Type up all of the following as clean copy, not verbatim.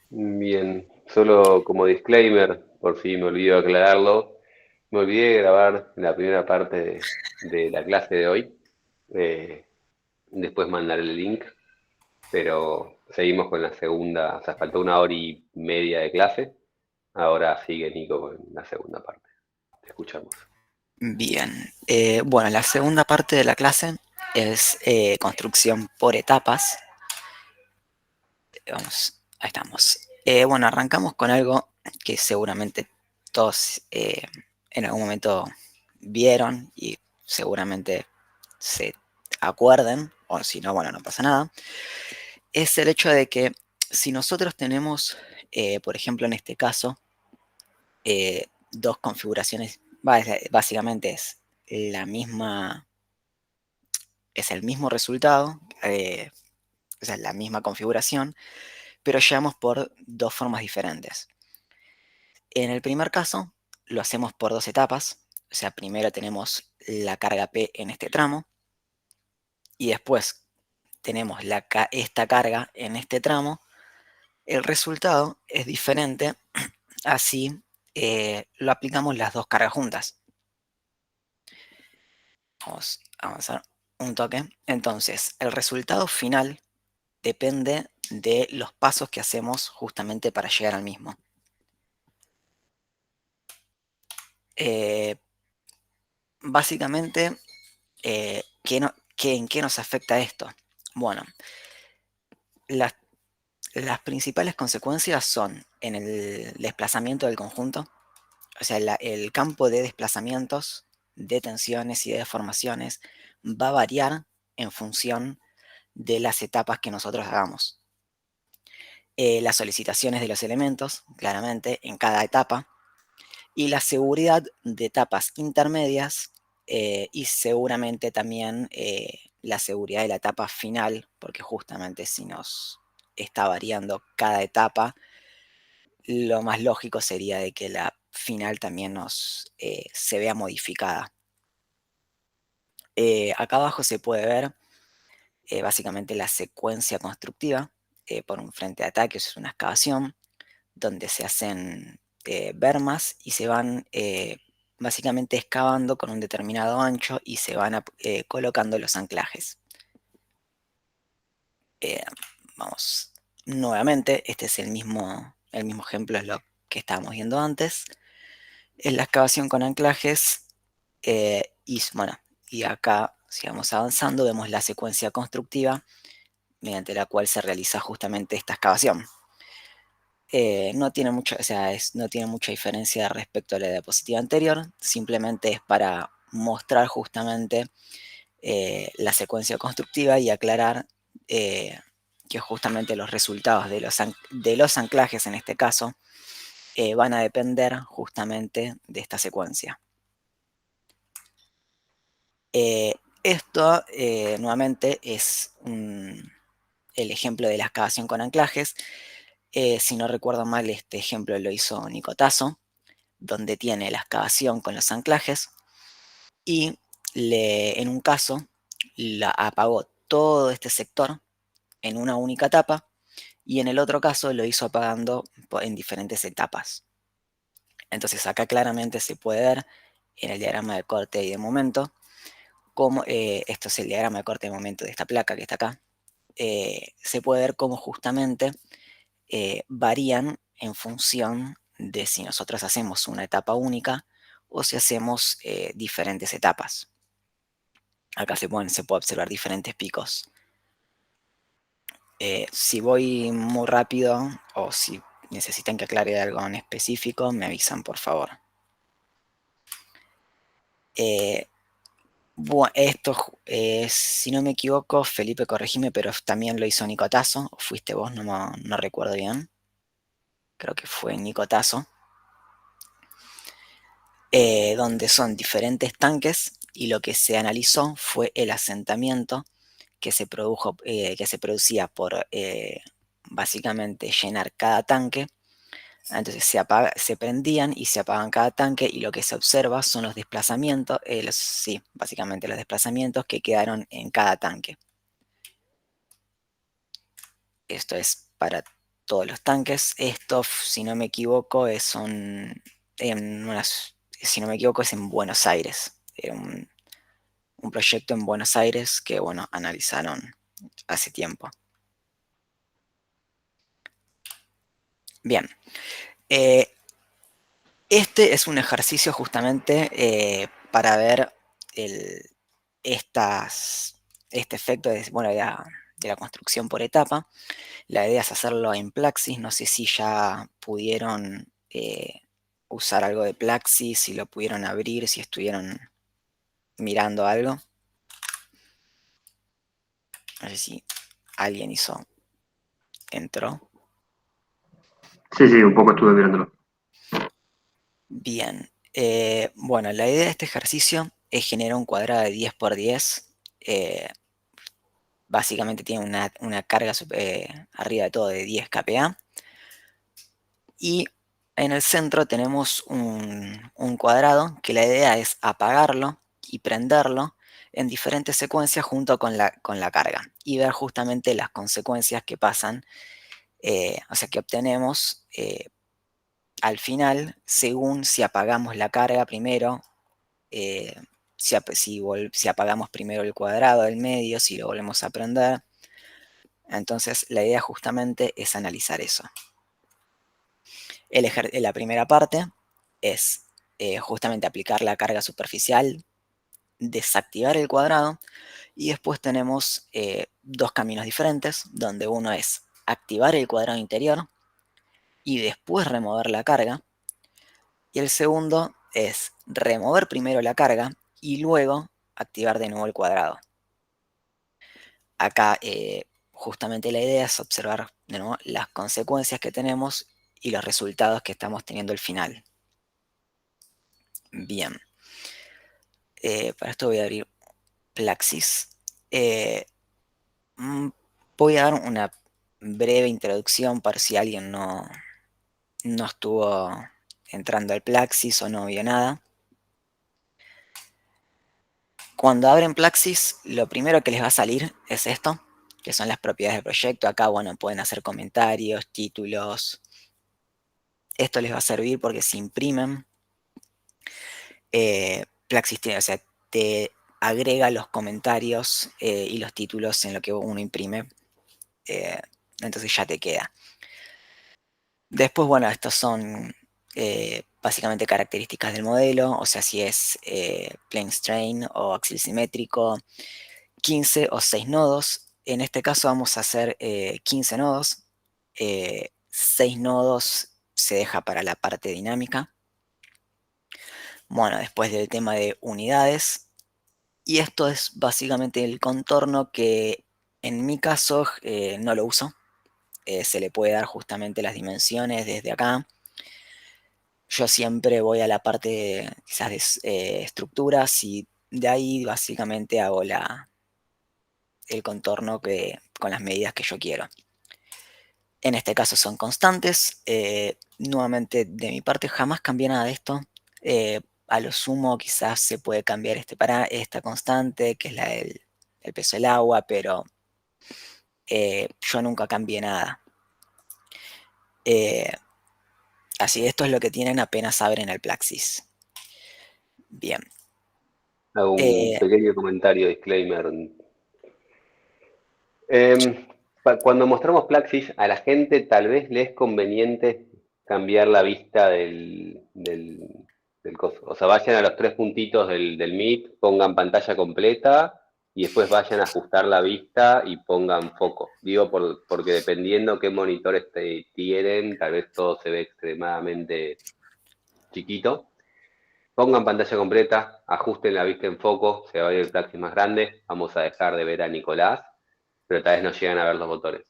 Bien, solo como disclaimer, por si me olvido aclararlo, me olvidé de grabar la primera parte de la clase de hoy. Eh, Después mandaré el link, pero seguimos con la segunda, o sea, faltó 1 hora y media de clase. Ahora sigue Nico con la segunda parte. Te escuchamos. Bien, bueno, la segunda parte de la clase es construcción por etapas. Vamos, ahí estamos. Bueno, arrancamos con algo que seguramente todos en algún momento vieron y seguramente se acuerden, o si no, bueno, no pasa nada. Es el hecho de que si nosotros tenemos, por ejemplo, en este caso, dos configuraciones, básicamente la misma, es el mismo resultado, o sea, la misma configuración, pero llevamos por dos formas diferentes. En el primer caso, lo hacemos por dos etapas, o sea, primero tenemos la carga P en este tramo, y después tenemos esta carga en este tramo. El resultado es diferente, así lo aplicamos las dos cargas juntas. Vamos a avanzar un toque. Entonces, el resultado final depende de los pasos que hacemos justamente para llegar al mismo. Básicamente, ¿en qué nos afecta esto? Bueno, las, las principales consecuencias son en el desplazamiento del conjunto, o sea, el campo de desplazamientos, de tensiones y de deformaciones va a variar en función de las etapas que nosotros hagamos. Las solicitaciones de los elementos, claramente, en cada etapa, y la seguridad de etapas intermedias y seguramente también la seguridad de la etapa final, porque justamente si nos está variando cada etapa, lo más lógico sería de que la final también se vea modificada. Acá abajo se puede ver básicamente la secuencia constructiva por un frente de ataque, es una excavación, donde se hacen bermas y se van básicamente excavando con un determinado ancho y se van colocando los anclajes. Eh, Vamos nuevamente, este es el mismo ejemplo, es lo que estábamos viendo antes. Es la excavación con anclajes y bueno, y acá, si vamos avanzando, vemos la secuencia constructiva mediante la cual se realiza justamente esta excavación. No tiene mucho, o sea, no tiene mucha diferencia respecto a la diapositiva anterior, simplemente es para mostrar justamente la secuencia constructiva y aclarar que justamente los resultados de los anclajes en este caso van a depender justamente de esta secuencia. Esto nuevamente es el ejemplo de la excavación con anclajes. Si no recuerdo mal, este ejemplo lo hizo Nico Tasso, donde tiene la excavación con los anclajes y en un caso apagó todo este sector en una única etapa y en el otro caso lo hizo apagando en diferentes etapas. Entonces acá claramente se puede ver en el diagrama de corte y de momento cómo, esto es el diagrama de corte y de momento de esta placa que está acá, se puede ver cómo justamente varían en función de si nosotros hacemos una etapa única o si hacemos diferentes etapas. Acá se puede observar diferentes picos. Si voy muy rápido o si necesitan que aclare algo en específico, me avisan, por favor. Esto, si no me equivoco, Felipe, corregime, pero también lo hizo Nico Tasso, o fuiste vos, no recuerdo bien. Creo que fue Nico Tasso. Donde son diferentes tanques y lo que se analizó fue el asentamiento que se producía por básicamente llenar cada tanque. Entonces se prendían y se apagan cada tanque y lo que se observa son los desplazamientos, sí, básicamente los desplazamientos que quedaron en cada tanque. Esto es para todos los tanques. Esto, si no me equivoco, si no me equivoco, es en Buenos Aires. Era un proyecto en Buenos Aires que, bueno, analizaron hace tiempo. Bien. Este es un ejercicio justamente para ver este efecto de la construcción por etapa. La idea es hacerlo en Plaxis. No sé si ya pudieron usar algo de Plaxis, si lo pudieron abrir, si estuvieron mirando algo. No sé si alguien entró. Sí, un poco estuve mirándolo. Bien. Bueno, la idea de este ejercicio es generar un cuadrado de 10 por 10. Básicamente tiene una carga arriba de todo de 10 kPa. Y en el centro tenemos un cuadrado que la idea es apagarlo y prenderlo en diferentes secuencias junto con la carga y ver justamente las consecuencias que pasan, o sea, que obtenemos al final según si apagamos la carga primero, si apagamos primero el cuadrado del medio, si lo volvemos a prender. Entonces la idea justamente es analizar eso. La primera parte es justamente aplicar la carga superficial, desactivar el cuadrado, y después tenemos dos caminos diferentes, donde uno es activar el cuadrado interior y después remover la carga, y el segundo es remover primero la carga y luego activar de nuevo el cuadrado. Acá justamente la idea es observar de nuevo las consecuencias que tenemos y los resultados que estamos teniendo al final. Bien. Para esto voy a abrir Plaxis. Voy a dar una breve introducción para si alguien no estuvo entrando al Plaxis o no vio nada. Cuando abren Plaxis, lo primero que les va a salir es esto, que son las propiedades del proyecto. Acá, bueno, pueden hacer comentarios, títulos. Esto les va a servir porque se imprimen. Plaxis tiene, o sea, te agrega los comentarios y los títulos en lo que uno imprime. Entonces ya te queda. Después, bueno, estos son básicamente características del modelo, o sea, si es plane strain o axial simétrico, 15 o 6 nodos. En este caso vamos a hacer 15 nodos, 6 nodos se deja para la parte dinámica. Bueno, después del tema de unidades, y esto es básicamente el contorno que en mi caso no lo uso. Se le puede dar justamente las dimensiones desde acá. Yo siempre voy a la parte quizás de estructuras y de ahí básicamente hago el contorno con las medidas que yo quiero. En este caso son constantes. Nuevamente de mi parte jamás cambié nada de esto. A lo sumo quizás se puede cambiar esta constante, que es la del peso del agua, pero yo nunca cambié nada. Así, esto es lo que tienen apenas abren el Plaxis. Bien. Hago un pequeño comentario, disclaimer. Cuando mostramos Plaxis, a la gente tal vez le es conveniente cambiar la vista del coso. O sea, vayan a los tres puntitos del Meet, pongan pantalla completa y después vayan a ajustar la vista y pongan foco. Digo porque dependiendo qué monitores tienen, tal vez todo se ve extremadamente chiquito. Pongan pantalla completa, ajusten la vista en foco, se va a ver el Plaxis más grande, vamos a dejar de ver a Nicolás, pero tal vez no llegan a ver los botones.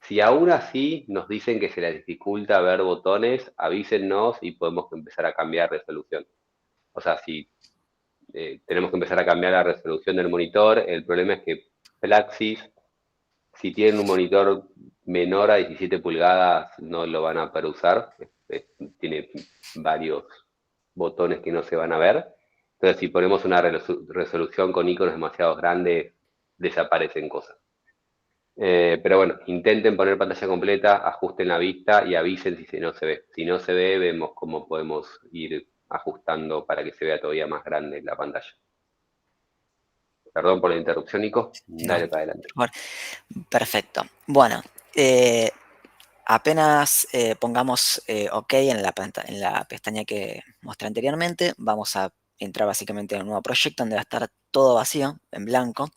Si aún así nos dicen que se les dificulta ver botones, avísennos y podemos empezar a cambiar resolución. O sea, si tenemos que empezar a cambiar la resolución del monitor, el problema es que Plaxis, si tienen un monitor menor a 17 pulgadas, no lo van a poder usar. Tiene varios botones que no se van a ver. Entonces, si ponemos una resolución con iconos demasiado grandes, desaparecen cosas. Pero bueno, intenten poner pantalla completa, ajusten la vista y avisen si no se ve. Si no se ve, vemos cómo podemos ir ajustando para que se vea todavía más grande la pantalla. Perdón por la interrupción, Nico. No, Dale para adelante. por favor. Perfecto. Bueno, apenas pongamos OK en en la pestaña que mostré anteriormente, vamos a entrar básicamente en un nuevo proyecto donde va a estar todo vacío, en blanco.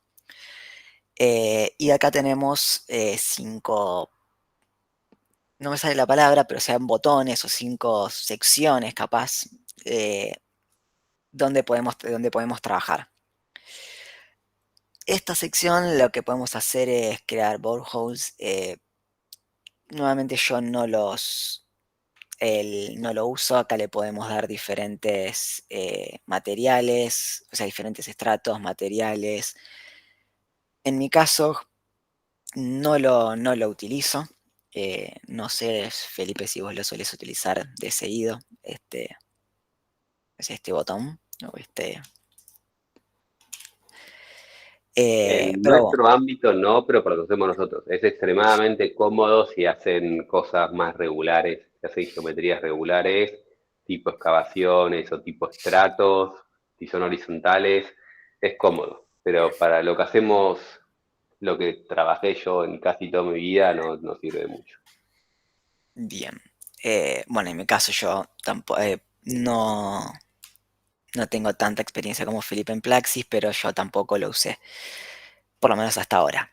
Y acá tenemos 5, no me sale la palabra, pero sean botones o 5 secciones capaz, donde podemos trabajar. Esta sección lo que podemos hacer es crear boreholes. Nuevamente yo no no lo uso. Acá le podemos dar diferentes materiales, o sea, diferentes estratos, materiales. En mi caso, no lo utilizo. No sé, Felipe, si vos lo sueles utilizar de seguido, este botón, o En pero nuestro ámbito no, pero para lo que hacemos nosotros. Es extremadamente cómodo si hacen cosas más regulares, si hacen geometrías regulares, tipo excavaciones o tipo estratos, si son horizontales, es cómodo. Pero para lo que hacemos, lo que trabajé yo en casi toda mi vida, no sirve mucho. bien. Bueno, en mi caso yo tampoco, no tengo tanta experiencia como Felipe en Plaxis, pero yo tampoco lo usé, por lo menos hasta ahora.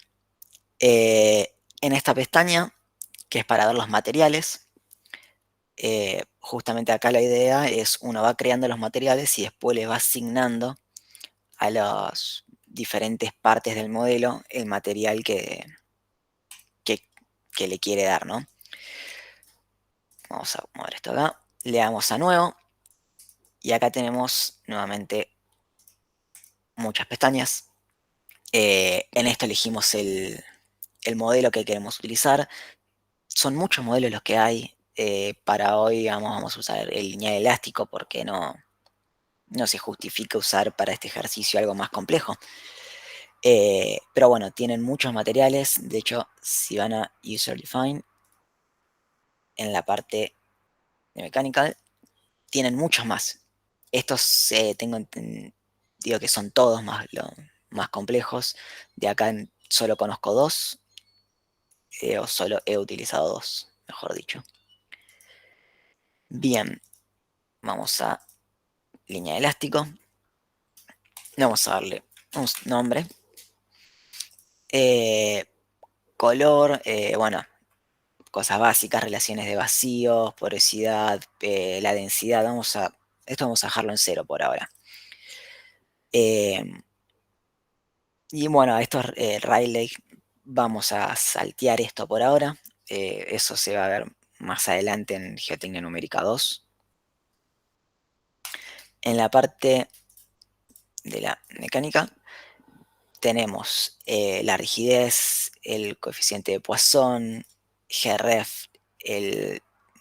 En esta pestaña, que es para ver los materiales, justamente acá la idea es uno va creando los materiales y después le va asignando a las diferentes partes del modelo el material que, que le quiere dar, ¿no? Vamos a mover esto acá, le damos a nuevo y acá tenemos nuevamente muchas pestañas. En esto elegimos el modelo que queremos utilizar. Son muchos modelos los que hay. Para hoy vamos a usar el lineal elástico porque no se justifica usar para este ejercicio algo más complejo. Pero bueno, tienen muchos materiales. De hecho, si van a User Define, en la parte de Mechanical, tienen muchos más. Estos tengo entendido que son todos más complejos. De acá solo conozco dos, o solo he utilizado dos, mejor dicho. Bien, vamos a línea de elástico. Vamos a darle un nombre. Color, bueno, cosas básicas, relaciones de vacíos, porosidad, la densidad. Esto vamos a dejarlo en 0 por ahora. Y bueno, esto es Rayleigh. Vamos a saltear esto por ahora. Eso se va a ver más adelante en Geotecnia Numérica 2. En la parte de la mecánica tenemos la rigidez, el coeficiente de Poisson, Gref,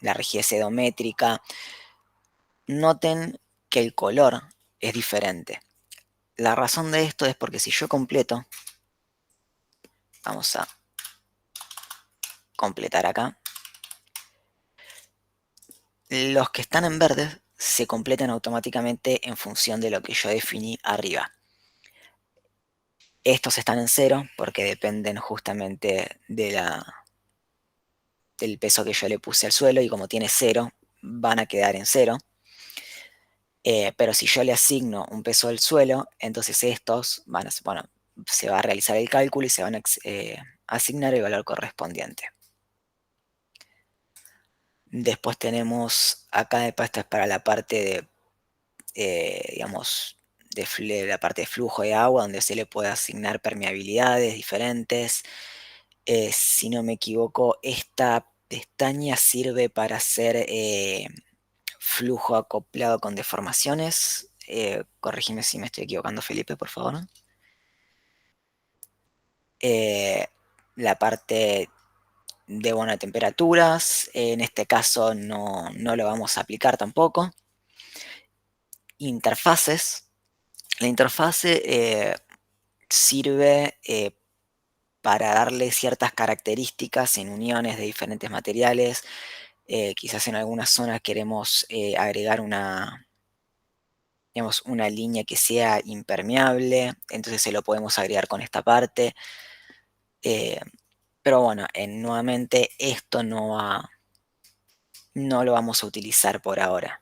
la rigidez edométrica. Noten que el color es diferente. La razón de esto es porque si yo completo, vamos a completar acá, los que están en verde se completan automáticamente en función de lo que yo definí arriba. Estos están en 0 porque dependen justamente del peso que yo le puse al suelo y como tiene 0, van a quedar en 0. Pero si yo le asigno un peso al suelo, entonces estos se va a realizar el cálculo y se van a asignar el valor correspondiente. Después tenemos acá, esto es para la parte digamos, la parte de flujo de agua, donde se le puede asignar permeabilidades diferentes. Si no me equivoco, esta pestaña sirve para hacer flujo acoplado con deformaciones. Corrígeme si me estoy equivocando, Felipe, por favor. La parte de temperaturas, en este caso no lo vamos a aplicar tampoco. Interfaces. La interfase sirve para darle ciertas características en uniones de diferentes materiales. Quizás en algunas zonas queremos agregar digamos, una línea que sea impermeable, entonces se lo podemos agregar con esta parte. Pero bueno, nuevamente esto no lo vamos a utilizar por ahora.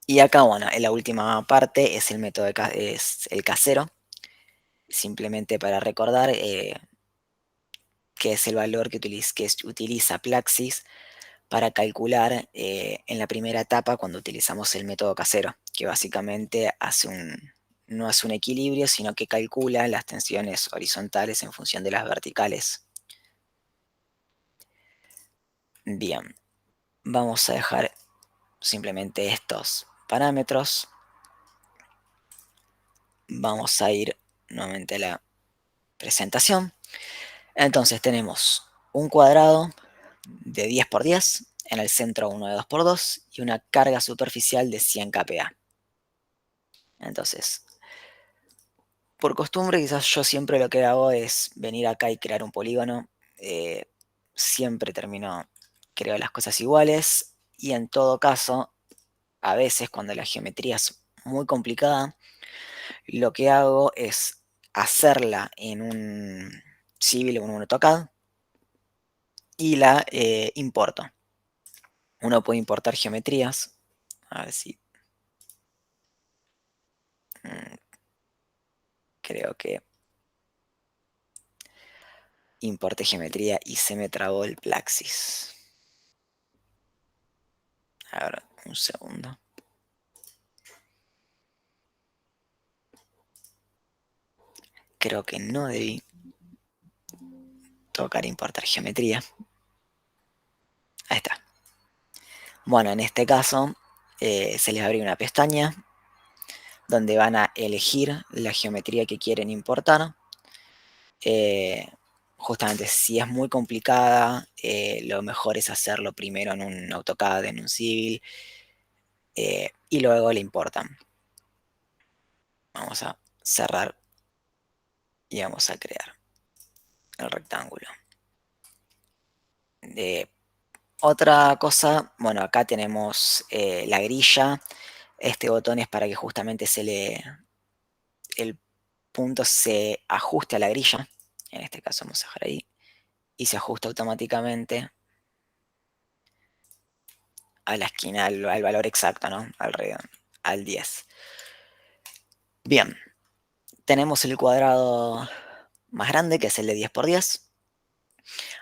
Y acá, bueno, en la última parte es el método es el casero, simplemente para recordar que es el valor que utiliza Plaxis para calcular en la primera etapa cuando utilizamos el método casero, que básicamente no hace un equilibrio, sino que calcula las tensiones horizontales en función de las verticales. Bien, vamos a dejar simplemente estos parámetros. Vamos a ir nuevamente a la presentación. Entonces tenemos un cuadrado de 10 por 10, en el centro uno de 2 por 2 y una carga superficial de 100 kPa. Entonces, por costumbre, quizás yo siempre lo que hago es venir acá y crear un polígono. Siempre creo las cosas iguales y en todo caso, a veces cuando la geometría es muy complicada, lo que hago es hacerla en un Civil o en un AutoCAD y la importo. Uno puede importar geometrías. A ver si... creo que importé geometría y se me trabó el Plaxis. A ver, un segundo. Creo que no debí tocar importar geometría. Ahí está. Bueno, en este caso se les abre una pestaña donde van a elegir la geometría que quieren importar. Justamente si es muy complicada, lo mejor es hacerlo primero en un AutoCAD, en un Civil, y luego le importan. Vamos a cerrar y vamos a crear el rectángulo. Otra cosa, bueno, acá tenemos la grilla. Este botón es para que justamente el punto se ajuste a la grilla. En este caso vamos a dejar ahí. Y se ajusta automáticamente a la esquina, al valor exacto, ¿no? Al 10. Bien, tenemos el cuadrado más grande, que es el de 10 por 10.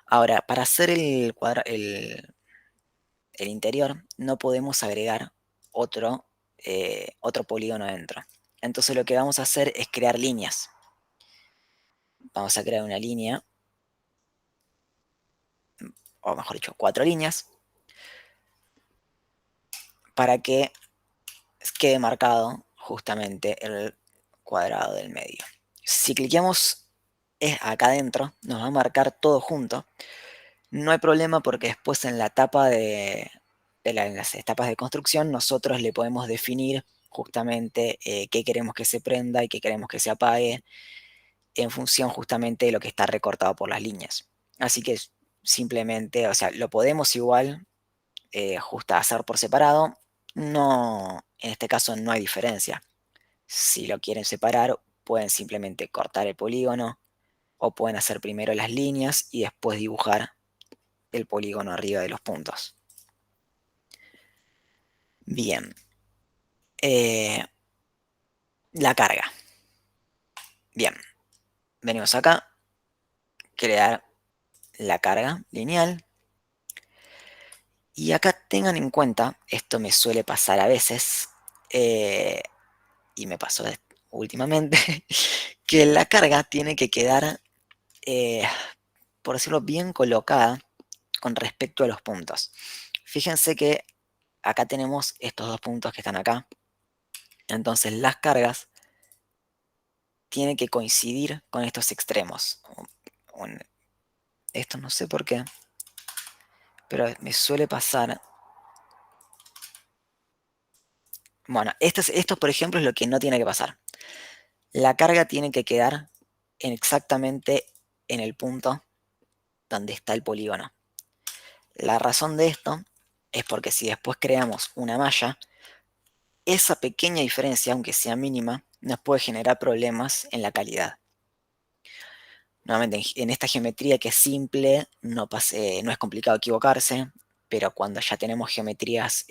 Ahora, para hacer el interior, no podemos agregar otro polígono dentro. Entonces lo que vamos a hacer es crear líneas. Vamos a crear una línea, o mejor dicho, 4 líneas, para que quede marcado justamente el cuadrado del medio. Si cliqueamos acá adentro, nos va a marcar todo junto. No hay problema porque después en la etapa en las etapas de construcción nosotros le podemos definir justamente qué queremos que se prenda y qué queremos que se apague en función justamente de lo que está recortado por las líneas. Así que simplemente, o sea, lo podemos igual hacer por separado. No, en este caso no hay diferencia. Si lo quieren separar, pueden simplemente cortar el polígono o pueden hacer primero las líneas y después dibujar el polígono arriba de los puntos. Bien. La carga. Bien. Venimos acá. Crear la carga lineal. Y acá tengan en cuenta, esto me suele pasar a veces, y me pasó últimamente, que la carga tiene que quedar, por decirlo bien colocada, con respecto a los puntos. Fíjense que acá tenemos estos dos puntos que están acá. Entonces las cargas tienen que coincidir con estos extremos. Esto no sé por qué, pero me suele pasar. Bueno, esto por ejemplo es lo que no tiene que pasar. La carga tiene que quedar exactamente en el punto donde está el polígono. La razón de esto es porque si después creamos una malla, esa pequeña diferencia, aunque sea mínima, nos puede generar problemas en la calidad. Nuevamente, en esta geometría que es simple, no es complicado equivocarse, pero cuando ya tenemos geometrías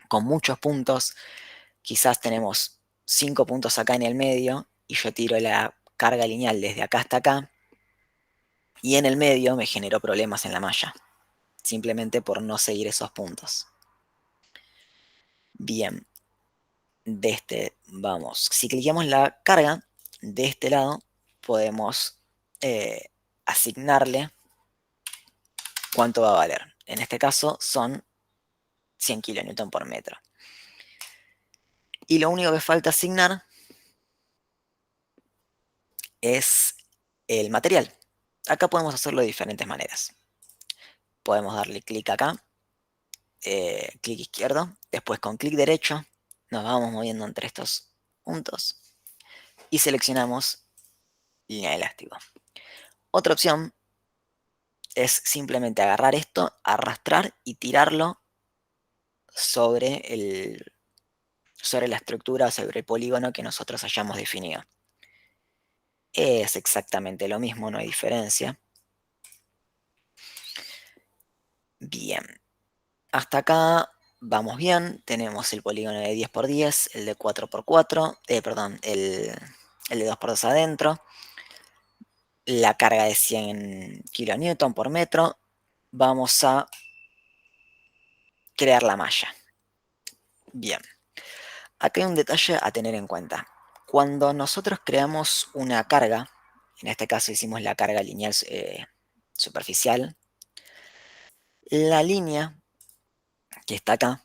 con muchos puntos, quizás tenemos 5 puntos acá en el medio, y yo tiro la carga lineal desde acá hasta acá, y en el medio me generó problemas en la malla, simplemente por no seguir esos puntos. Bien, vamos, si cliqueamos la carga, de este lado podemos asignarle cuánto va a valer. En este caso son 100 kN por metro. Y lo único que falta asignar es el material. Acá podemos hacerlo de diferentes maneras. Podemos darle clic acá, clic izquierdo, después con clic derecho nos vamos moviendo entre estos puntos y seleccionamos línea de elástico. Otra opción es simplemente agarrar esto, arrastrar y tirarlo sobre la estructura, sobre el polígono que nosotros hayamos definido. Es exactamente lo mismo, no hay diferencia. Bien, hasta acá vamos bien. Tenemos el polígono de 10×10, el de 4×4, perdón, el de 2×2 adentro, la carga de 100 kN por metro. Vamos a crear la malla. Bien, acá hay un detalle a tener en cuenta. Cuando nosotros creamos una carga, en este caso hicimos la carga lineal superficial, la línea que está acá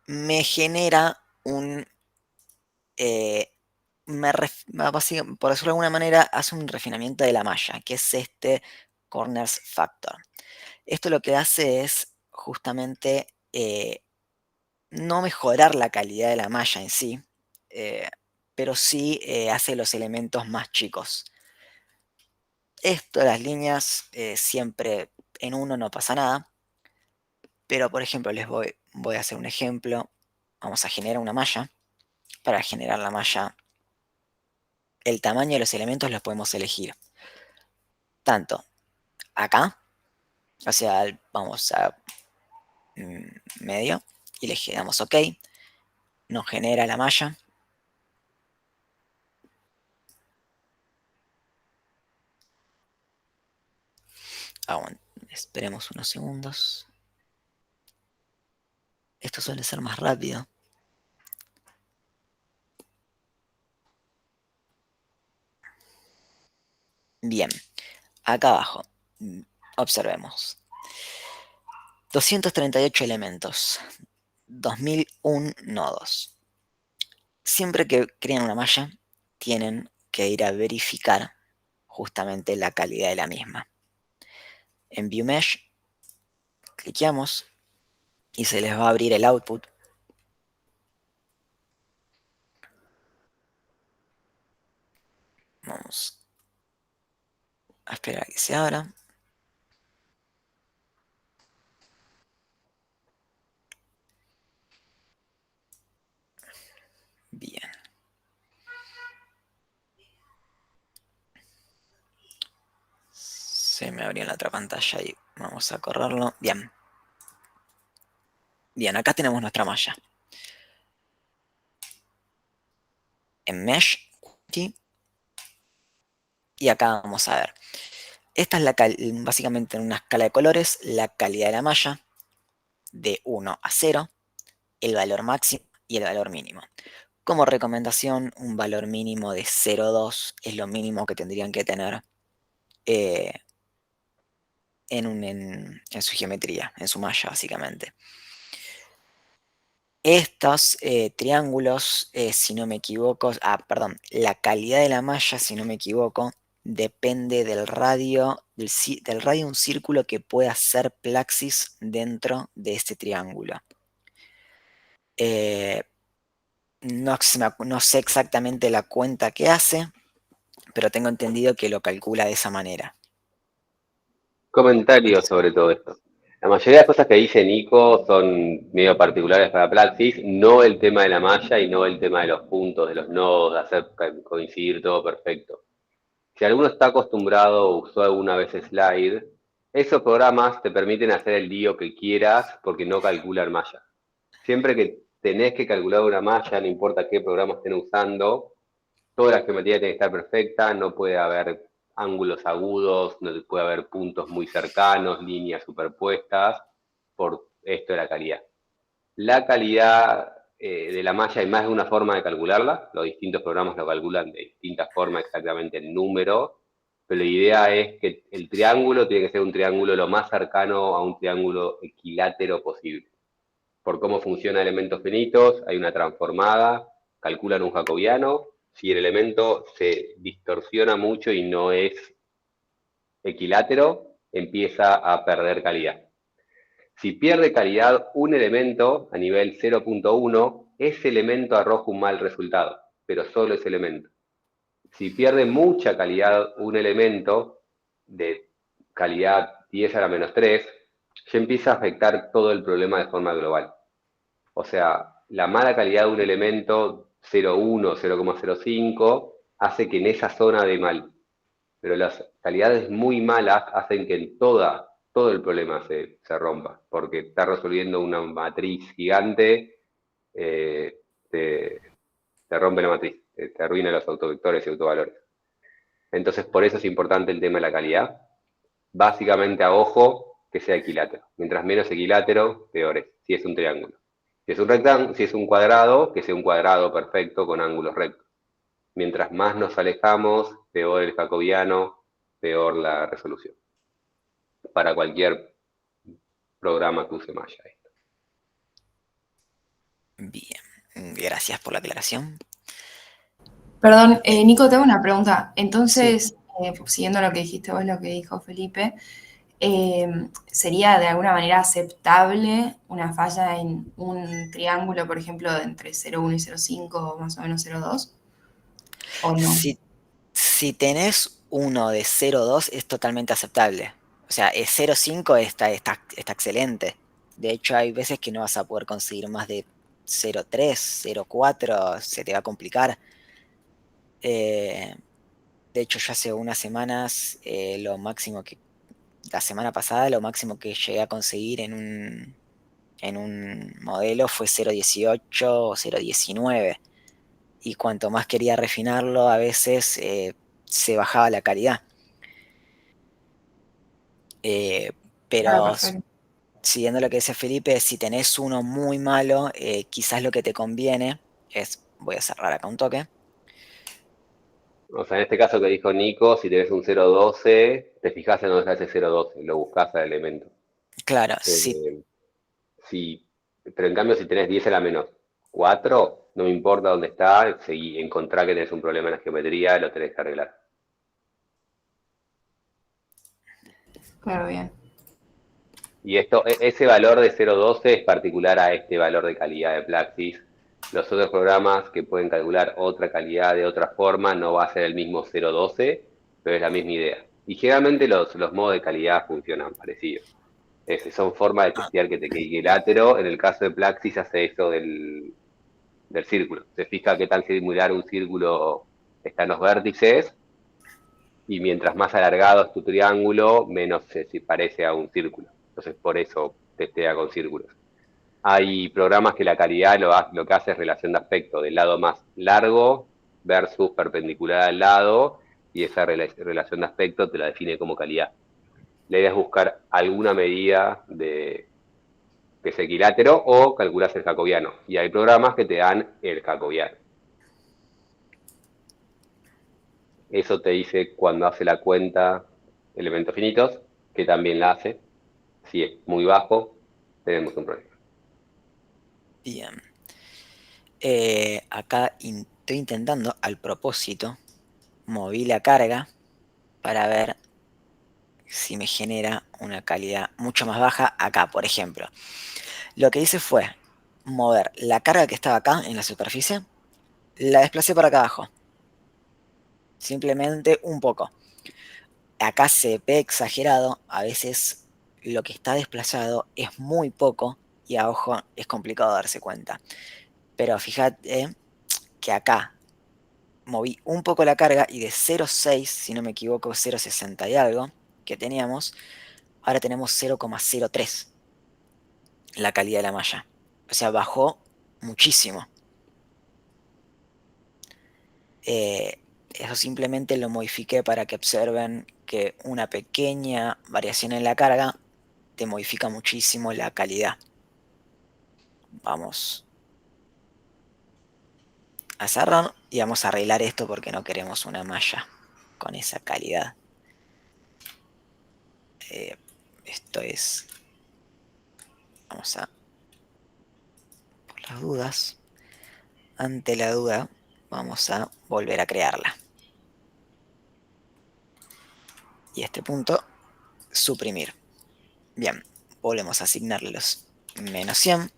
me genera un, por decirlo de alguna manera, hace un refinamiento de la malla, que es este corners factor. Esto lo que hace es justamente no mejorar la calidad de la malla en sí, pero sí hace los elementos más chicos. Esto, las líneas, siempre en uno no pasa nada, pero por ejemplo voy a hacer un ejemplo. Vamos a generar una malla. Para generar la malla, el tamaño de los elementos los podemos elegir tanto acá, o sea, vamos a medio, y le damos OK, nos genera la malla. Esperemos unos segundos. Esto suele ser más rápido. Bien, acá abajo, observemos. 238 elementos, 2001 nodos. Siempre que crean una malla, tienen que ir a verificar justamente la calidad de la misma. En View Mesh, cliqueamos y se les va a abrir el output. Vamos a esperar a que se abra. Bien. Se me abrió en la otra pantalla y vamos a correrlo. Bien. Bien, acá tenemos nuestra malla. En Mesh, y acá vamos a ver. Esta es básicamente en una escala de colores, la calidad de la malla, de 1 a 0, el valor máximo y el valor mínimo. Como recomendación, un valor mínimo de 0,2 es lo mínimo que tendrían que tener en su geometría, en su malla, básicamente. Estos triángulos, si no me equivoco, perdón, la calidad de la malla, si no me equivoco, depende del radio, del radio de un círculo que pueda hacer praxis dentro de este triángulo. no sé exactamente la cuenta que hace, pero tengo entendido que lo calcula de esa manera. Comentarios Entonces, sobre todo esto. La mayoría de las cosas que dice Nico son medio particulares para Praxis, no el tema de la malla y no el tema de los puntos, de los nodos, de hacer coincidir todo perfecto. Si alguno está acostumbrado o usó alguna vez Slide, esos programas te permiten hacer el lío que quieras porque no calculan malla. Siempre que tenés que calcular una malla, no importa qué programa estén usando, toda la geometría tiene que estar perfecta, no puede haber ángulos agudos, no puede haber puntos muy cercanos, líneas superpuestas, por esto de la calidad. La calidad de la malla hay más de una forma de calcularla, los distintos programas lo calculan de distintas formas exactamente el número, pero la idea es que el triángulo tiene que ser un triángulo lo más cercano a un triángulo equilátero posible. Por cómo funciona elementos finitos, hay una transformada, calculan un jacobiano, si el elemento se distorsiona mucho y no es equilátero, empieza a perder calidad. Si pierde calidad un elemento a nivel 0.1, ese elemento arroja un mal resultado, pero solo ese elemento. Si pierde mucha calidad un elemento de calidad 10 a la menos 3, ya empieza a afectar todo el problema de forma global. O sea, la mala calidad de un elemento 0,1, 0,05 hace que en esa zona dé mal. Pero las calidades muy malas hacen que en todo el problema se rompa, porque está resolviendo una matriz gigante, eh, te, te rompe la matriz, te arruina los autovectores y autovalores. Entonces, por eso es importante el tema de la calidad. Básicamente a ojo que sea equilátero. Mientras menos equilátero, peor es, si es un triángulo. Si es un rectángulo, si es un cuadrado, que sea un cuadrado perfecto con ángulos rectos. Mientras más nos alejamos, peor el jacobiano, peor la resolución. Para cualquier programa que use malla. bien, gracias por la aclaración. Perdón, Nico, te hago una pregunta. Sí, Entonces, siguiendo lo que dijiste vos, lo que dijo Felipe, ¿sería de alguna manera aceptable una falla en un triángulo, por ejemplo, de entre 0,1 y 0,5 o más o menos 0,2? ¿O no? si tenés uno de 0,2 es totalmente aceptable. O sea, 0,5 está excelente. De hecho, hay veces que no vas a poder conseguir más de 0,3, 0,4, se te va a complicar. Eh, de hecho, ya hace unas semanas, la semana pasada, lo máximo que llegué a conseguir en un modelo fue 0,18 o 0,19. Y cuanto más quería refinarlo, a veces se bajaba la calidad. Claro, Pero perfecto. siguiendo lo que dice Felipe, si tenés uno muy malo, quizás lo que te conviene es, voy a cerrar acá un toque. O sea, en este caso que dijo Nico, si tenés un 0,12, te fijas en dónde está ese 0,12, lo buscas al elemento. Claro, Eh, si, pero en cambio, si tenés 10 a la menos 4, no me importa dónde está, encontrá que tenés un problema en la geometría, lo tenés que arreglar. Claro, bien. Y ese valor de 0,12 es particular a este valor de calidad de Plaxis. Los otros programas que pueden calcular otra calidad de otra forma no va a ser el mismo 0,12, pero es la misma idea. Y generalmente los modos de calidad funcionan parecidos. Son formas de testear que te quede equilátero. En el caso de Plaxis hace eso del círculo. Se fija qué tan similar un círculo está en los vértices y mientras más alargado es tu triángulo, menos se parece a un círculo. Entonces, por eso testea con círculos. Hay programas que la calidad lo que hace es relación de aspecto del lado más largo versus perpendicular al lado, y esa relación de aspecto te la define como calidad. La idea es buscar alguna medida de que es equilátero o calculas el jacobiano. Y hay programas que te dan el jacobiano. Eso te dice cuando hace la cuenta elementos finitos, que también la hace. Si es muy bajo, tenemos un problema. bien. Acá estoy intentando, al propósito, moví la carga para ver si me genera una calidad mucho más baja acá, por ejemplo. Lo que hice fue mover la carga que estaba acá en la superficie La desplacé para acá abajo. Simplemente un poco. Acá se ve exagerado, a veces lo que está desplazado es muy poco y a ojo es complicado darse cuenta. Pero fíjate que acá moví un poco la carga y de 0,6, si no me equivoco, 0,60 y algo que teníamos, ahora tenemos 0,03 la calidad de la malla. O sea, bajó muchísimo. Eso simplemente lo modifiqué para que observen que una pequeña variación en la carga te modifica muchísimo la calidad. Vamos a cerrar y vamos a arreglar esto porque no queremos una malla con esa calidad. Esto es... Vamos a... Por las dudas. Ante la duda, vamos a volver a crearla. Y este punto, suprimir. Bien, volvemos a asignarle los menos 100.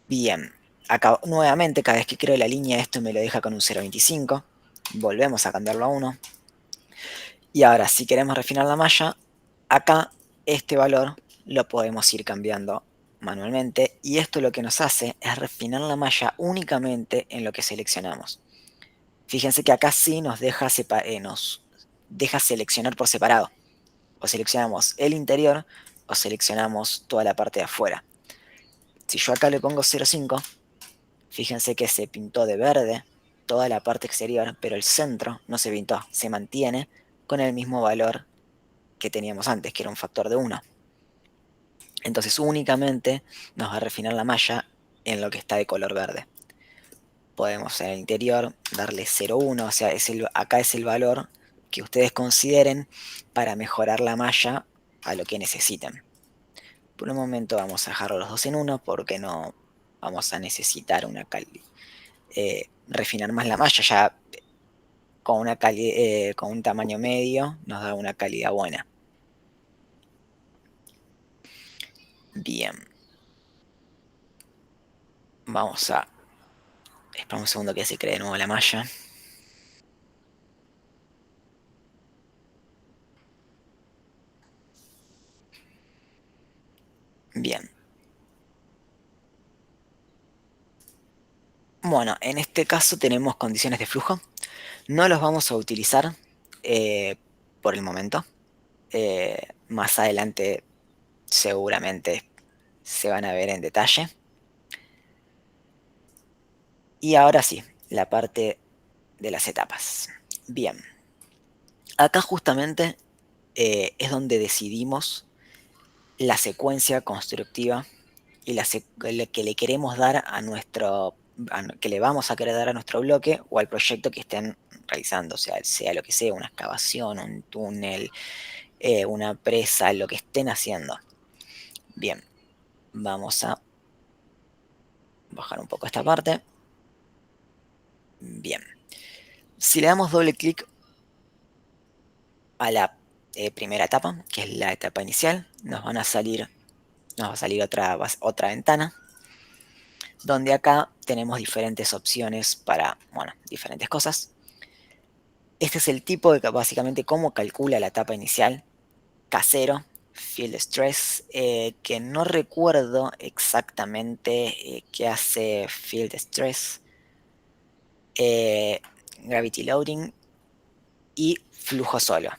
Bien, acá nuevamente cada vez que creo la línea esto me lo deja con un 0,25. Volvemos a cambiarlo a 1. Y ahora si queremos refinar la malla, acá este valor lo podemos ir cambiando manualmente. Y esto lo que nos hace es refinar la malla únicamente en lo que seleccionamos. Fíjense que acá sí nos deja seleccionar por separado. O seleccionamos el interior o seleccionamos toda la parte de afuera. Si yo acá le pongo 0,5, fíjense que se pintó de verde toda la parte exterior, pero el centro no se pintó, se mantiene con el mismo valor que teníamos antes, que era un factor de 1. Entonces únicamente nos va a refinar la malla en lo que está de color verde. Podemos en el interior darle 0,1, o sea, acá es el valor que ustedes consideren para mejorar la malla a lo que necesiten. Por un momento vamos a dejar los dos en 1 porque no vamos a necesitar refinar más la malla. Ya con un tamaño medio nos da una calidad buena. Bien. Vamos a... Espera un segundo que se cree de nuevo la malla. Bien. Bueno, en este caso tenemos condiciones de flujo. No los vamos a utilizar por el momento. Más adelante seguramente se van a ver en detalle. Y ahora sí, la parte de las etapas. Bien. Acá justamente es donde decidimos la secuencia constructiva y que le queremos dar que le vamos a querer dar a nuestro bloque o al proyecto que estén realizando, o sea lo que sea, una excavación, un túnel, una presa, lo que estén haciendo. Bien, vamos a bajar un poco esta parte. Bien, si le damos doble clic a la primera etapa, que es la etapa inicial, nos va a salir otra ventana, donde acá tenemos diferentes opciones para, bueno, diferentes cosas. Este es el tipo de, básicamente, cómo calcula la etapa inicial, casero, field stress, que no recuerdo exactamente qué hace field stress, gravity loading y flujo solo.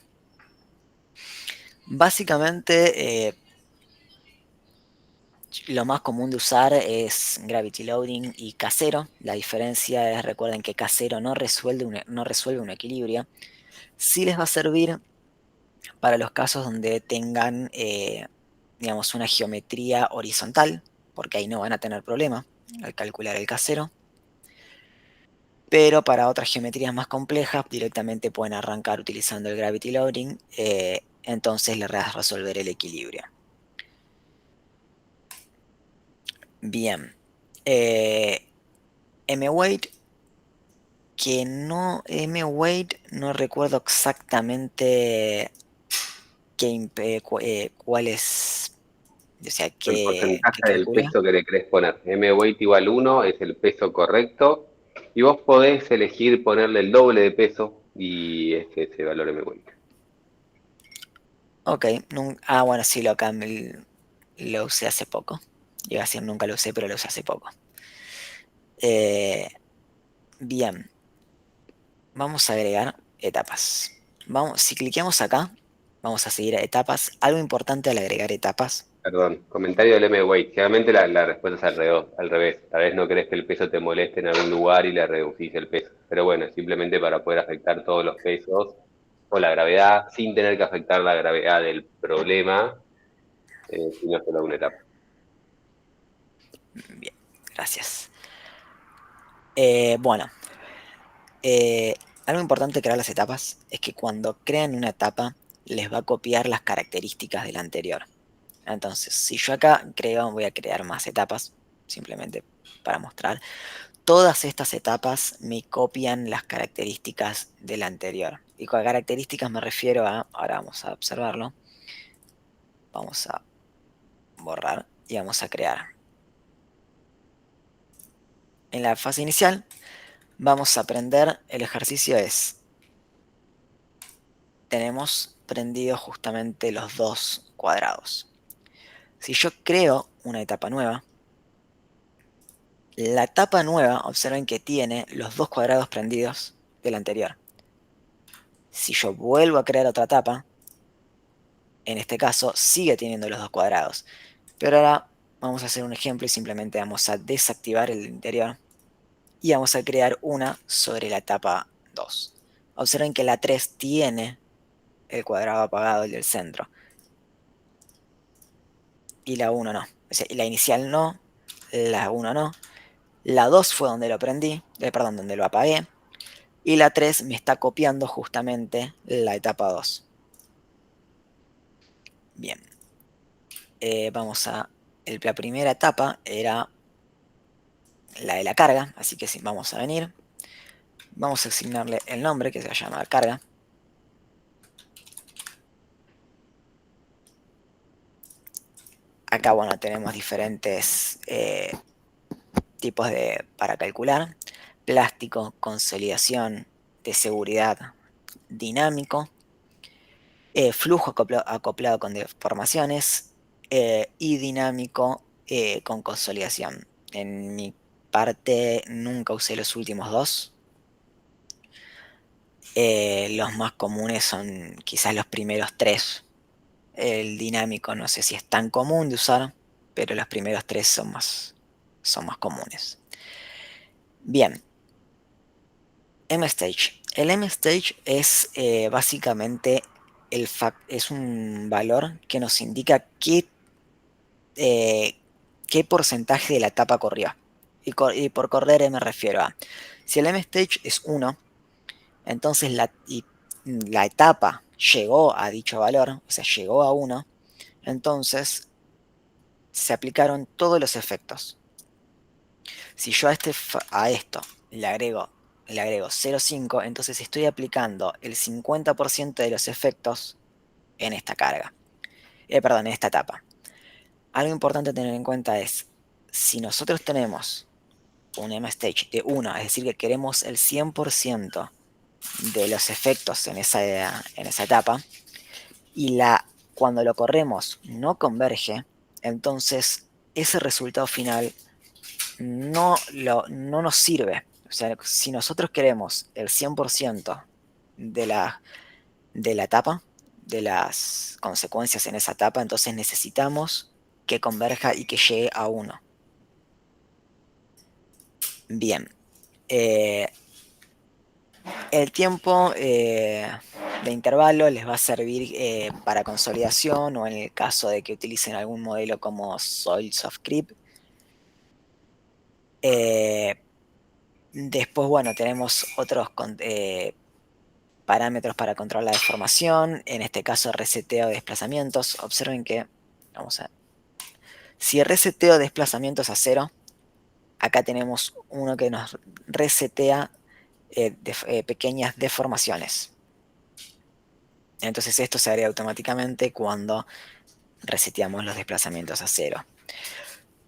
Básicamente, lo más común de usar es gravity loading y casero. La diferencia es, recuerden que casero no resuelve un equilibrio. Sí les va a servir para los casos donde tengan, digamos, una geometría horizontal, porque ahí no van a tener problema al calcular el casero. Pero para otras geometrías más complejas, directamente pueden arrancar utilizando el gravity loading, entonces les va a resolver el equilibrio. Bien. mweight, que no, mweight no recuerdo exactamente cuál es O sea, El ¿qué porcentaje del calculo? peso que le querés poner. M-weight igual 1 es el peso correcto. Y vos podés elegir ponerle el doble de peso y ese valor M-weight. Ok, bueno, sí, lo usé hace poco. Iba a decir nunca lo usé, pero lo usé hace poco. Bien, vamos a agregar etapas. Si cliqueamos acá, vamos a seguir a etapas. Algo importante al agregar etapas. Perdón, comentario del M-weight. Generalmente la respuesta es al revés. Tal vez no querés que el peso te moleste en algún lugar y le reducís el peso. Pero bueno, simplemente para poder afectar todos los pesos o la gravedad sin tener que afectar la gravedad del problema, sino solo una etapa. Bien, gracias. Bueno, algo importante de crear las etapas es que cuando crean una etapa, les va a copiar las características de la anterior. Entonces, si yo acá voy a crear más etapas, simplemente para mostrar. Todas estas etapas me copian las características de la anterior. Y con características me refiero ahora vamos a observarlo, vamos a borrar y vamos a crear. En la fase inicial vamos a aprender, el ejercicio tenemos prendidos justamente los dos cuadrados. Si yo creo una etapa nueva, la etapa nueva, observen que tiene los dos cuadrados prendidos de la anterior. Si yo vuelvo a crear otra etapa, en este caso sigue teniendo los dos cuadrados. Pero ahora vamos a hacer un ejemplo y simplemente vamos a desactivar el interior y vamos a crear una sobre la etapa 2. Observen que la 3 tiene el cuadrado apagado, el del centro. Y la 1 no. O sea, la inicial no, la 1 no. La 2 fue donde lo prendí, perdón, donde lo apagué. Y la 3 me está copiando justamente la etapa 2. Bien. Vamos a... La primera etapa era la de la carga, así que sí, vamos a venir. Vamos a asignarle el nombre que se va a llamar carga. Acá, bueno, tenemos diferentes tipos para calcular. Plástico, consolidación, de seguridad, dinámico, flujo acoplado con deformaciones y dinámico con consolidación. En mi parte nunca usé los últimos dos. Los más comunes son quizás los primeros tres. El dinámico no sé si es tan común de usar, pero los primeros tres son más comunes. Bien. MStage. El MStage es básicamente es un valor que nos indica qué porcentaje de la etapa corrió. Y por correr me refiero a, si el MStage es 1, entonces la etapa llegó a dicho valor, o sea, llegó a 1, entonces se aplicaron todos los efectos. Si yo a esto le agrego 0,5, entonces estoy aplicando el 50% de los efectos en esta carga. Perdón, en esta etapa. Algo importante a tener en cuenta es, si nosotros tenemos un MStage de 1, es decir, que queremos el 100% de los efectos en esa etapa, y cuando lo corremos no converge, entonces ese resultado final no nos sirve. O sea, si nosotros queremos el 100% de la etapa, de las consecuencias en esa etapa, entonces necesitamos que converja y que llegue a 1. Bien. El tiempo de intervalo les va a servir para consolidación o en el caso de que utilicen algún modelo como Soils of Creep. Después, bueno, tenemos otros parámetros para controlar la deformación, en este caso reseteo de desplazamientos. Observen que, si reseteo desplazamientos a 0, acá tenemos uno que nos resetea pequeñas deformaciones. Entonces esto se agrega automáticamente cuando reseteamos los desplazamientos a 0.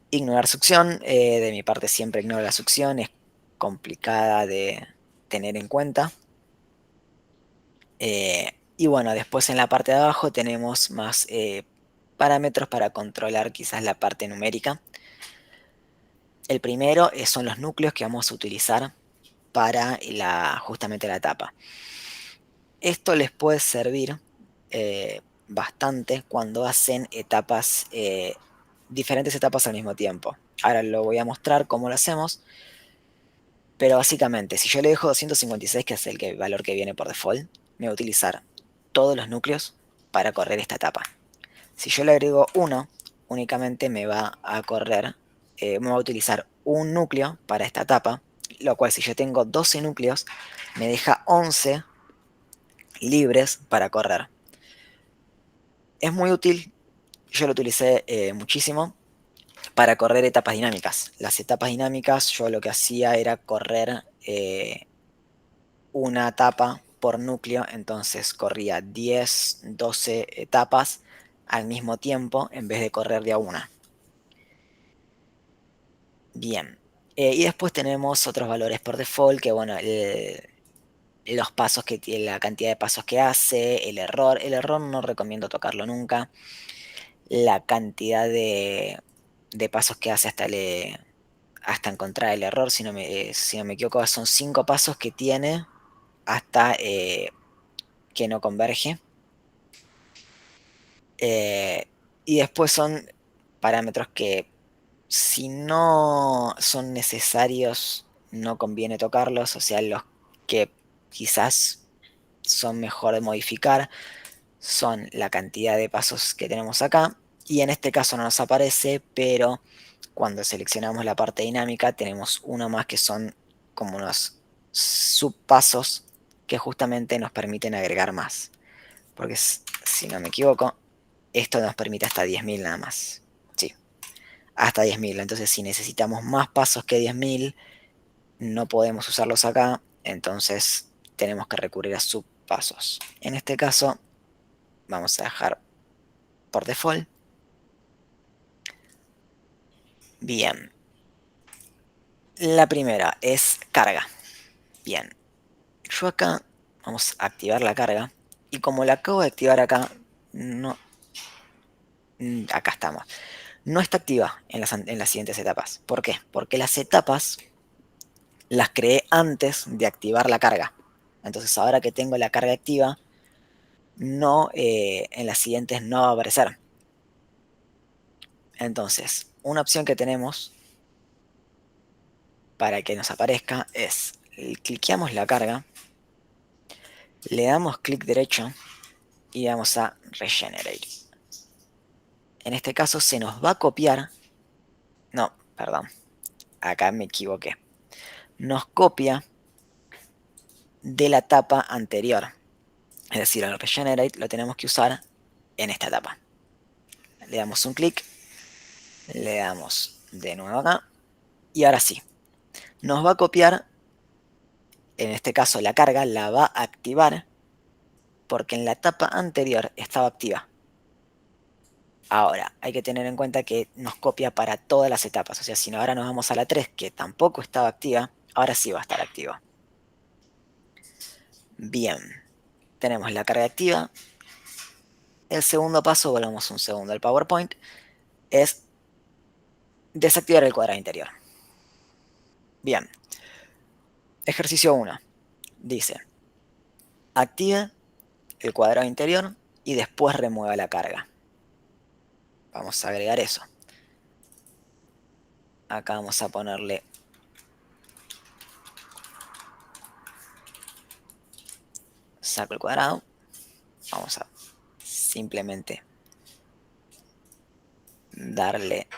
Ignorar succión, de mi parte siempre ignoro la succión, es complicada de tener en cuenta. Y bueno, después en la parte de abajo tenemos más parámetros para controlar quizás la parte numérica. El primero son los núcleos que vamos a utilizar para justamente la etapa. Esto les puede servir bastante cuando hacen diferentes etapas al mismo tiempo. Ahora lo voy a mostrar cómo lo hacemos, pero básicamente si yo le dejo 256, que es el valor que viene por default, me va a utilizar todos los núcleos para correr esta etapa. Si yo le agrego 1, únicamente me va a utilizar un núcleo para esta etapa, lo cual si yo tengo 12 núcleos, me deja 11 libres para correr. Es muy útil, yo lo utilicé muchísimo para correr etapas dinámicas. Las etapas dinámicas yo lo que hacía era correr una etapa por núcleo, entonces corría 10, 12 etapas al mismo tiempo en vez de correr de a una. Bien, y después tenemos otros valores por default, que bueno, los pasos que tiene, la cantidad de pasos que hace, el error no recomiendo tocarlo nunca, la cantidad de pasos que hace hasta encontrar el error, si no me equivoco, son 5 pasos que tiene hasta que no converge. Y después son parámetros que si no son necesarios no conviene tocarlos, o sea, los que quizás son mejor de modificar son la cantidad de pasos que tenemos acá, y en este caso no nos aparece, pero cuando seleccionamos la parte dinámica tenemos uno más que son como unos subpasos que justamente nos permiten agregar más, porque si no me equivoco, esto nos permite hasta 10.000 nada más. Sí, hasta 10.000. Entonces si necesitamos más pasos que 10.000, no podemos usarlos acá, entonces tenemos que recurrir a subpasos. En este caso vamos a dejar por default. Bien. La primera es carga. Bien. Yo acá vamos a activar la carga. Y como la acabo de activar acá, no. Acá estamos. No está activa en las siguientes etapas. ¿Por qué? Porque las etapas las creé antes de activar la carga. Entonces ahora que tengo la carga activa, no, en las siguientes no va a aparecer. Entonces, una opción que tenemos para que nos aparezca es, cliqueamos la carga, le damos clic derecho y vamos a Regenerate. En este caso se nos va a copiar, no, perdón, acá me equivoqué, nos copia de la etapa anterior, es decir, el Regenerate lo tenemos que usar en esta etapa. Le damos un clic, le damos de nuevo acá, y ahora sí, nos va a copiar, en este caso la carga la va a activar, porque en la etapa anterior estaba activa. Ahora, hay que tener en cuenta que nos copia para todas las etapas, o sea, si ahora nos vamos a la 3, que tampoco estaba activa, ahora sí va a estar activa. Bien, tenemos la carga activa. El segundo paso, volvamos un segundo al PowerPoint, es desactivar el cuadrado interior. Bien, ejercicio 1, dice, active el cuadrado interior y después remueva la carga. Vamos a agregar eso. Acá vamos a ponerle saco el cuadrado. Vamos a simplemente darle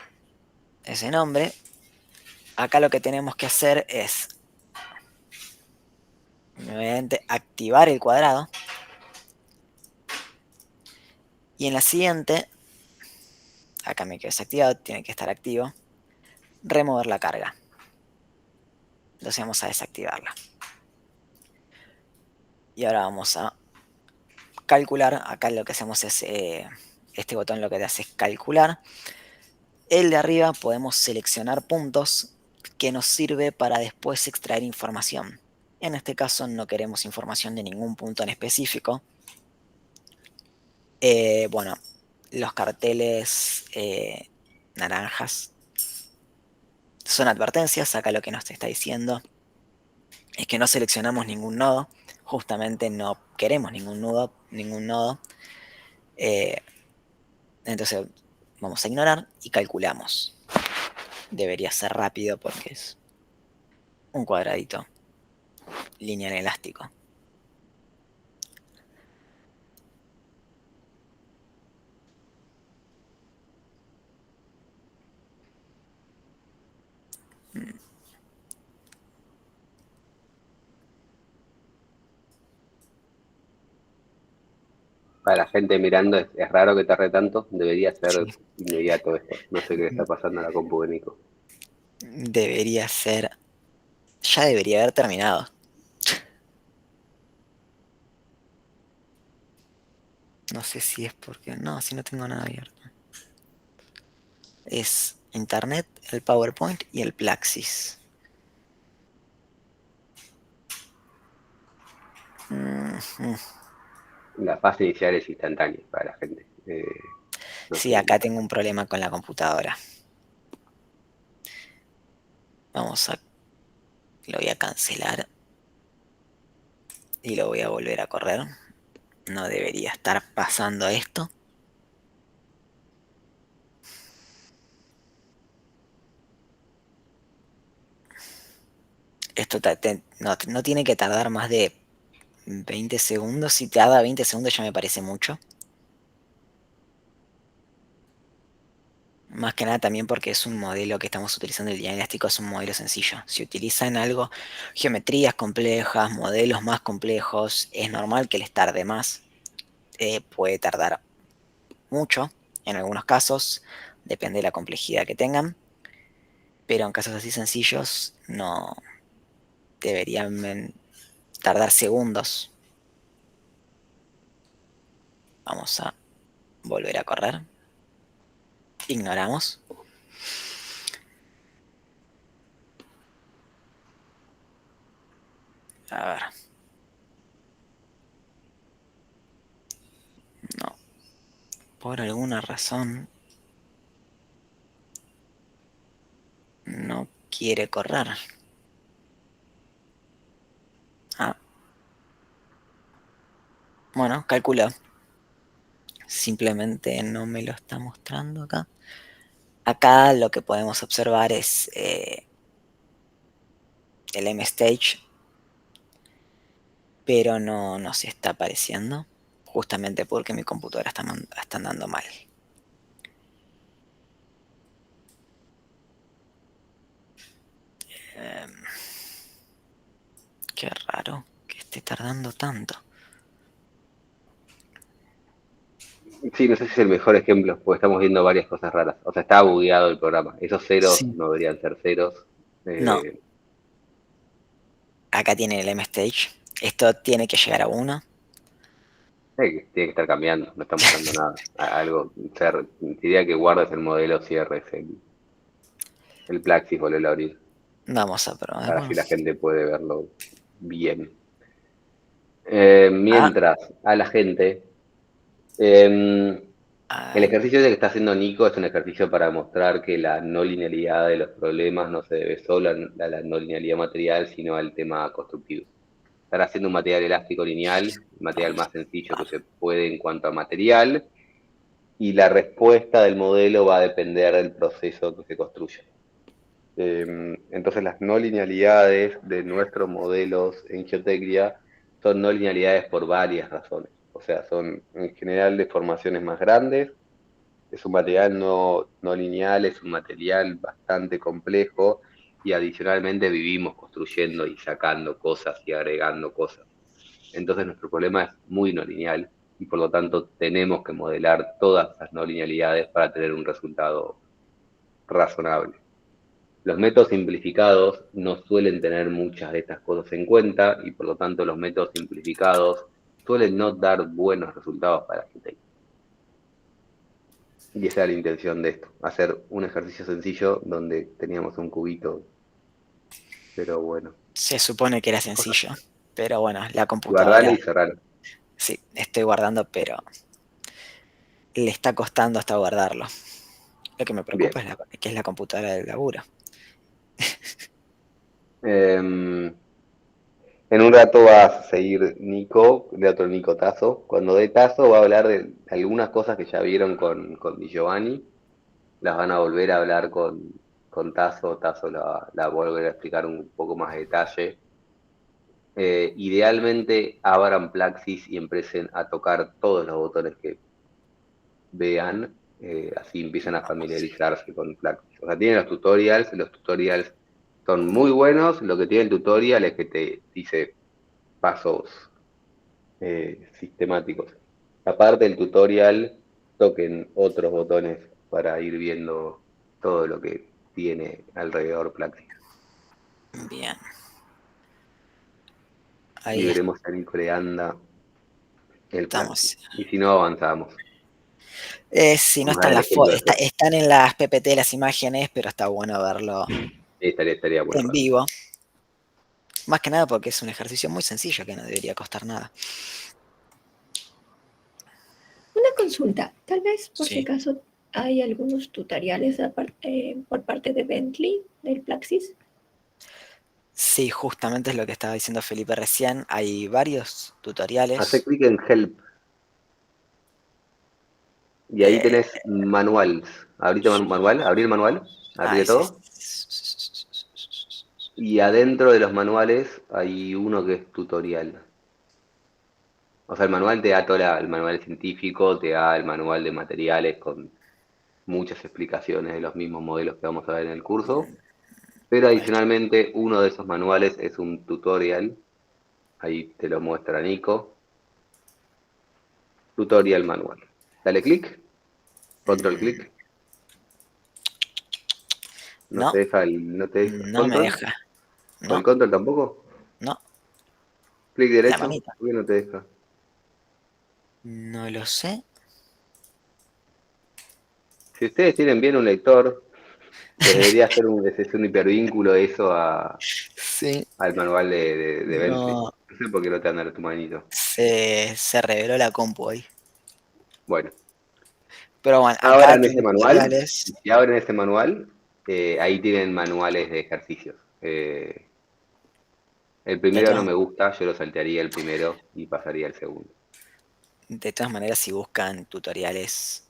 ese nombre. Acá lo que tenemos que hacer es nuevamente activar el cuadrado. Y en la siguiente, acá me quedó desactivado, tiene que estar activo, remover la carga. Entonces vamos a desactivarla. Y ahora vamos a calcular, acá lo que hacemos es este botón lo que te hace es calcular. El de arriba podemos seleccionar puntos que nos sirve para después extraer información. En este caso no queremos información de ningún punto en específico. Bueno, los carteles naranjas son advertencias. Acá lo que nos está diciendo es que no seleccionamos ningún nodo. Justamente no queremos ningún nodo. Entonces vamos a ignorar y calculamos. Debería ser rápido porque es un cuadradito lineal elástico. Para la gente mirando, es raro que tarde tanto. Debería ser Sí. inmediato esto. No sé qué le está pasando a la compu de Nico. Debería ser... Ya debería haber terminado. No sé si es porque... No, si no tengo nada abierto. Es Internet, el PowerPoint y el Plaxis. La fase inicial es instantánea para la gente. No Sí, sé. acá tengo un problema con la computadora. Vamos a... Lo voy a cancelar. Y lo voy a volver a correr. No debería estar pasando esto. Esto no tiene que tardar más de 20 segundos. Si tarda 20 segundos ya me parece mucho. Más que nada también porque es un modelo que estamos utilizando, el lineal elástico es un modelo sencillo. Si utilizan algo, geometrías complejas, modelos más complejos, es normal que les tarde más. Puede tardar mucho en algunos casos, depende de la complejidad que tengan. Pero en casos así sencillos no deberían tardar segundos. Vamos a volver a correr. Ignoramos. A ver. No. Por alguna razón no quiere correr. Ah. Bueno, calculó. Simplemente no me lo está mostrando acá. Acá lo que podemos observar es el MStage, pero no se está apareciendo, justamente porque mi computadora está andando mal. Qué raro que esté tardando tanto. Sí, no sé si es el mejor ejemplo, porque estamos viendo varias cosas raras. O sea, está bugueado el programa. Esos ceros Sí. no deberían ser ceros. No, acá tiene el MStage. Esto tiene que llegar a 1. Tiene que estar cambiando, no está mostrando nada. Algo, diría que guardes el modelo, cierres el Plaxis, volverlo a abrir, Vamos a probar. para Bueno. así la gente puede verlo bien. Ah, Mientras a la gente, el ah, ejercicio ese que está haciendo Nico es un ejercicio para mostrar que la no linealidad de los problemas no se debe solo a la no linealidad material, sino al tema constructivo. Estar haciendo un material elástico lineal, el material más sencillo que se puede en cuanto a material, y la respuesta del modelo va a depender del proceso que se construya. Entonces las no linealidades de nuestros modelos en geotecnia son no linealidades por varias razones. O sea, son en general deformaciones más grandes, es un material no lineal, es un material bastante complejo y adicionalmente vivimos construyendo y sacando cosas y agregando cosas. Entonces nuestro problema es muy no lineal y por lo tanto tenemos que modelar todas las no linealidades para tener un resultado razonable. Los métodos simplificados no suelen tener muchas de estas cosas en cuenta y por lo tanto los métodos simplificados suelen no dar buenos resultados para la gente. Y esa era la intención de esto, hacer un ejercicio sencillo donde teníamos un cubito, pero bueno. Se supone que era sencillo, pero bueno, la Guardalo computadora, y cerralo. sí, estoy guardando, pero le está costando hasta guardarlo. Lo que me preocupa Bien. que es la computadora del laburo. En un rato va a seguir Nico, de otro Nico Tazo. Cuando dé Tazo va a hablar de algunas cosas que ya vieron con Di Giovanni. Las van a volver a hablar con Tazo. Tazo la volverá a explicar un poco más de detalle. Idealmente abran Plaxis y empiecen a tocar todos los botones que vean, así empiezan a familiarizarse con Plaxis. O sea, tienen los tutorials son muy buenos, lo que tiene el tutorial es que te dice pasos sistemáticos. Aparte del tutorial, toquen otros botones para ir viendo todo lo que tiene alrededor Plaxis. Bien. Y Ahí veremos a Nico le anda el Plaxis. estamos. Y si no, avanzamos. Si no Vamos a están ver el las ejemplo después. están en las PPT las imágenes, pero está bueno verlo Estaría bueno en verlo. vivo. Más que nada porque es un ejercicio muy sencillo que no debería costar nada. Una consulta, tal vez por si Sí. acaso hay algunos tutoriales por parte de Bentley del Plaxis. Sí, justamente es lo que estaba diciendo Felipe recién. Hay varios tutoriales. Hace clic en Help. Y ahí Eh, tenés manuales. Abrite manual, abrí el manual, abrí de sí. todo. Y adentro de los manuales hay uno que es tutorial. O sea, el manual te da el manual científico, te da el manual de materiales con muchas explicaciones de los mismos modelos que vamos a ver en el curso. Pero adicionalmente, uno de esos manuales es un tutorial. Ahí te lo muestra Nico. Tutorial manual. Dale clic, control clic. No te No, deja no te deja. no me ¿Control? deja. ¿O el No, control tampoco? no, Clic la derecho. manita. ¿Por qué no te deja? No lo sé. Si ustedes tienen bien un lector, les debería hacer un hipervínculo eso Sí, al manual de Bentley. no. No sé por qué no te anda tu manito. Se reveló la compu hoy. Bueno, Pero bueno, acá abran ese tiene manual. tutoriales. Si abren ese manual, ahí tienen manuales de ejercicios. El De primero no todas, me gusta, yo lo saltearía el primero y pasaría al segundo. de todas maneras, si buscan tutoriales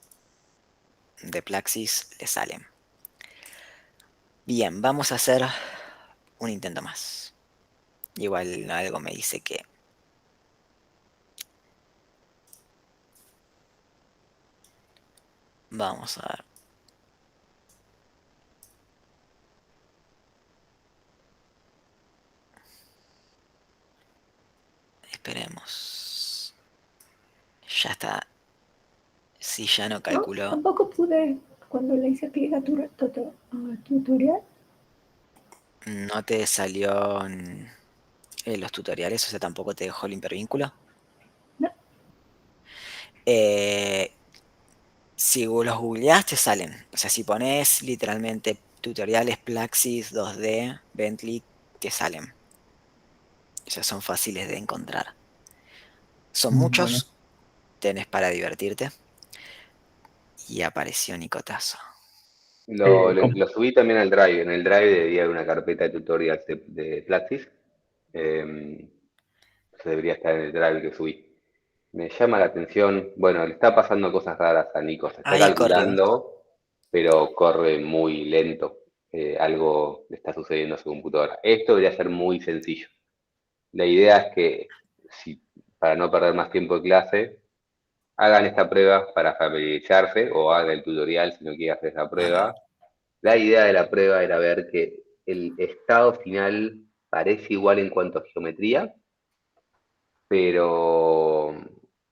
de Plaxis, les salen. Bien, vamos a hacer un intento más. Igual algo me dice que... Vamos a ver. Esperemos. Ya está. Si ya no No, calculó. tampoco pude cuando le hice clic a tutorial. No te salió los tutoriales, o sea, tampoco te dejó el hipervínculo. No. Si los googleás te salen. O sea, si pones literalmente tutoriales Plaxis 2D Bentley, te salen. O sea, son fáciles de encontrar. Son Bueno, muchos, tenés para divertirte. Y apareció Nicotazo. Lo subí también al Drive. En el Drive debería haber una carpeta de tutorials de Plaxis. Debería estar en el Drive que subí. Me llama la atención, bueno, le está pasando cosas raras a Nico, se está Ahí corrió. calculando, pero corre muy lento. Algo le está sucediendo a su computadora. Esto debería ser muy sencillo. La idea es que, para no perder más tiempo de clase, hagan esta prueba para familiarizarse o hagan el tutorial si no quieren hacer esa prueba. La idea de la prueba era ver que el estado final parece igual en cuanto a geometría, pero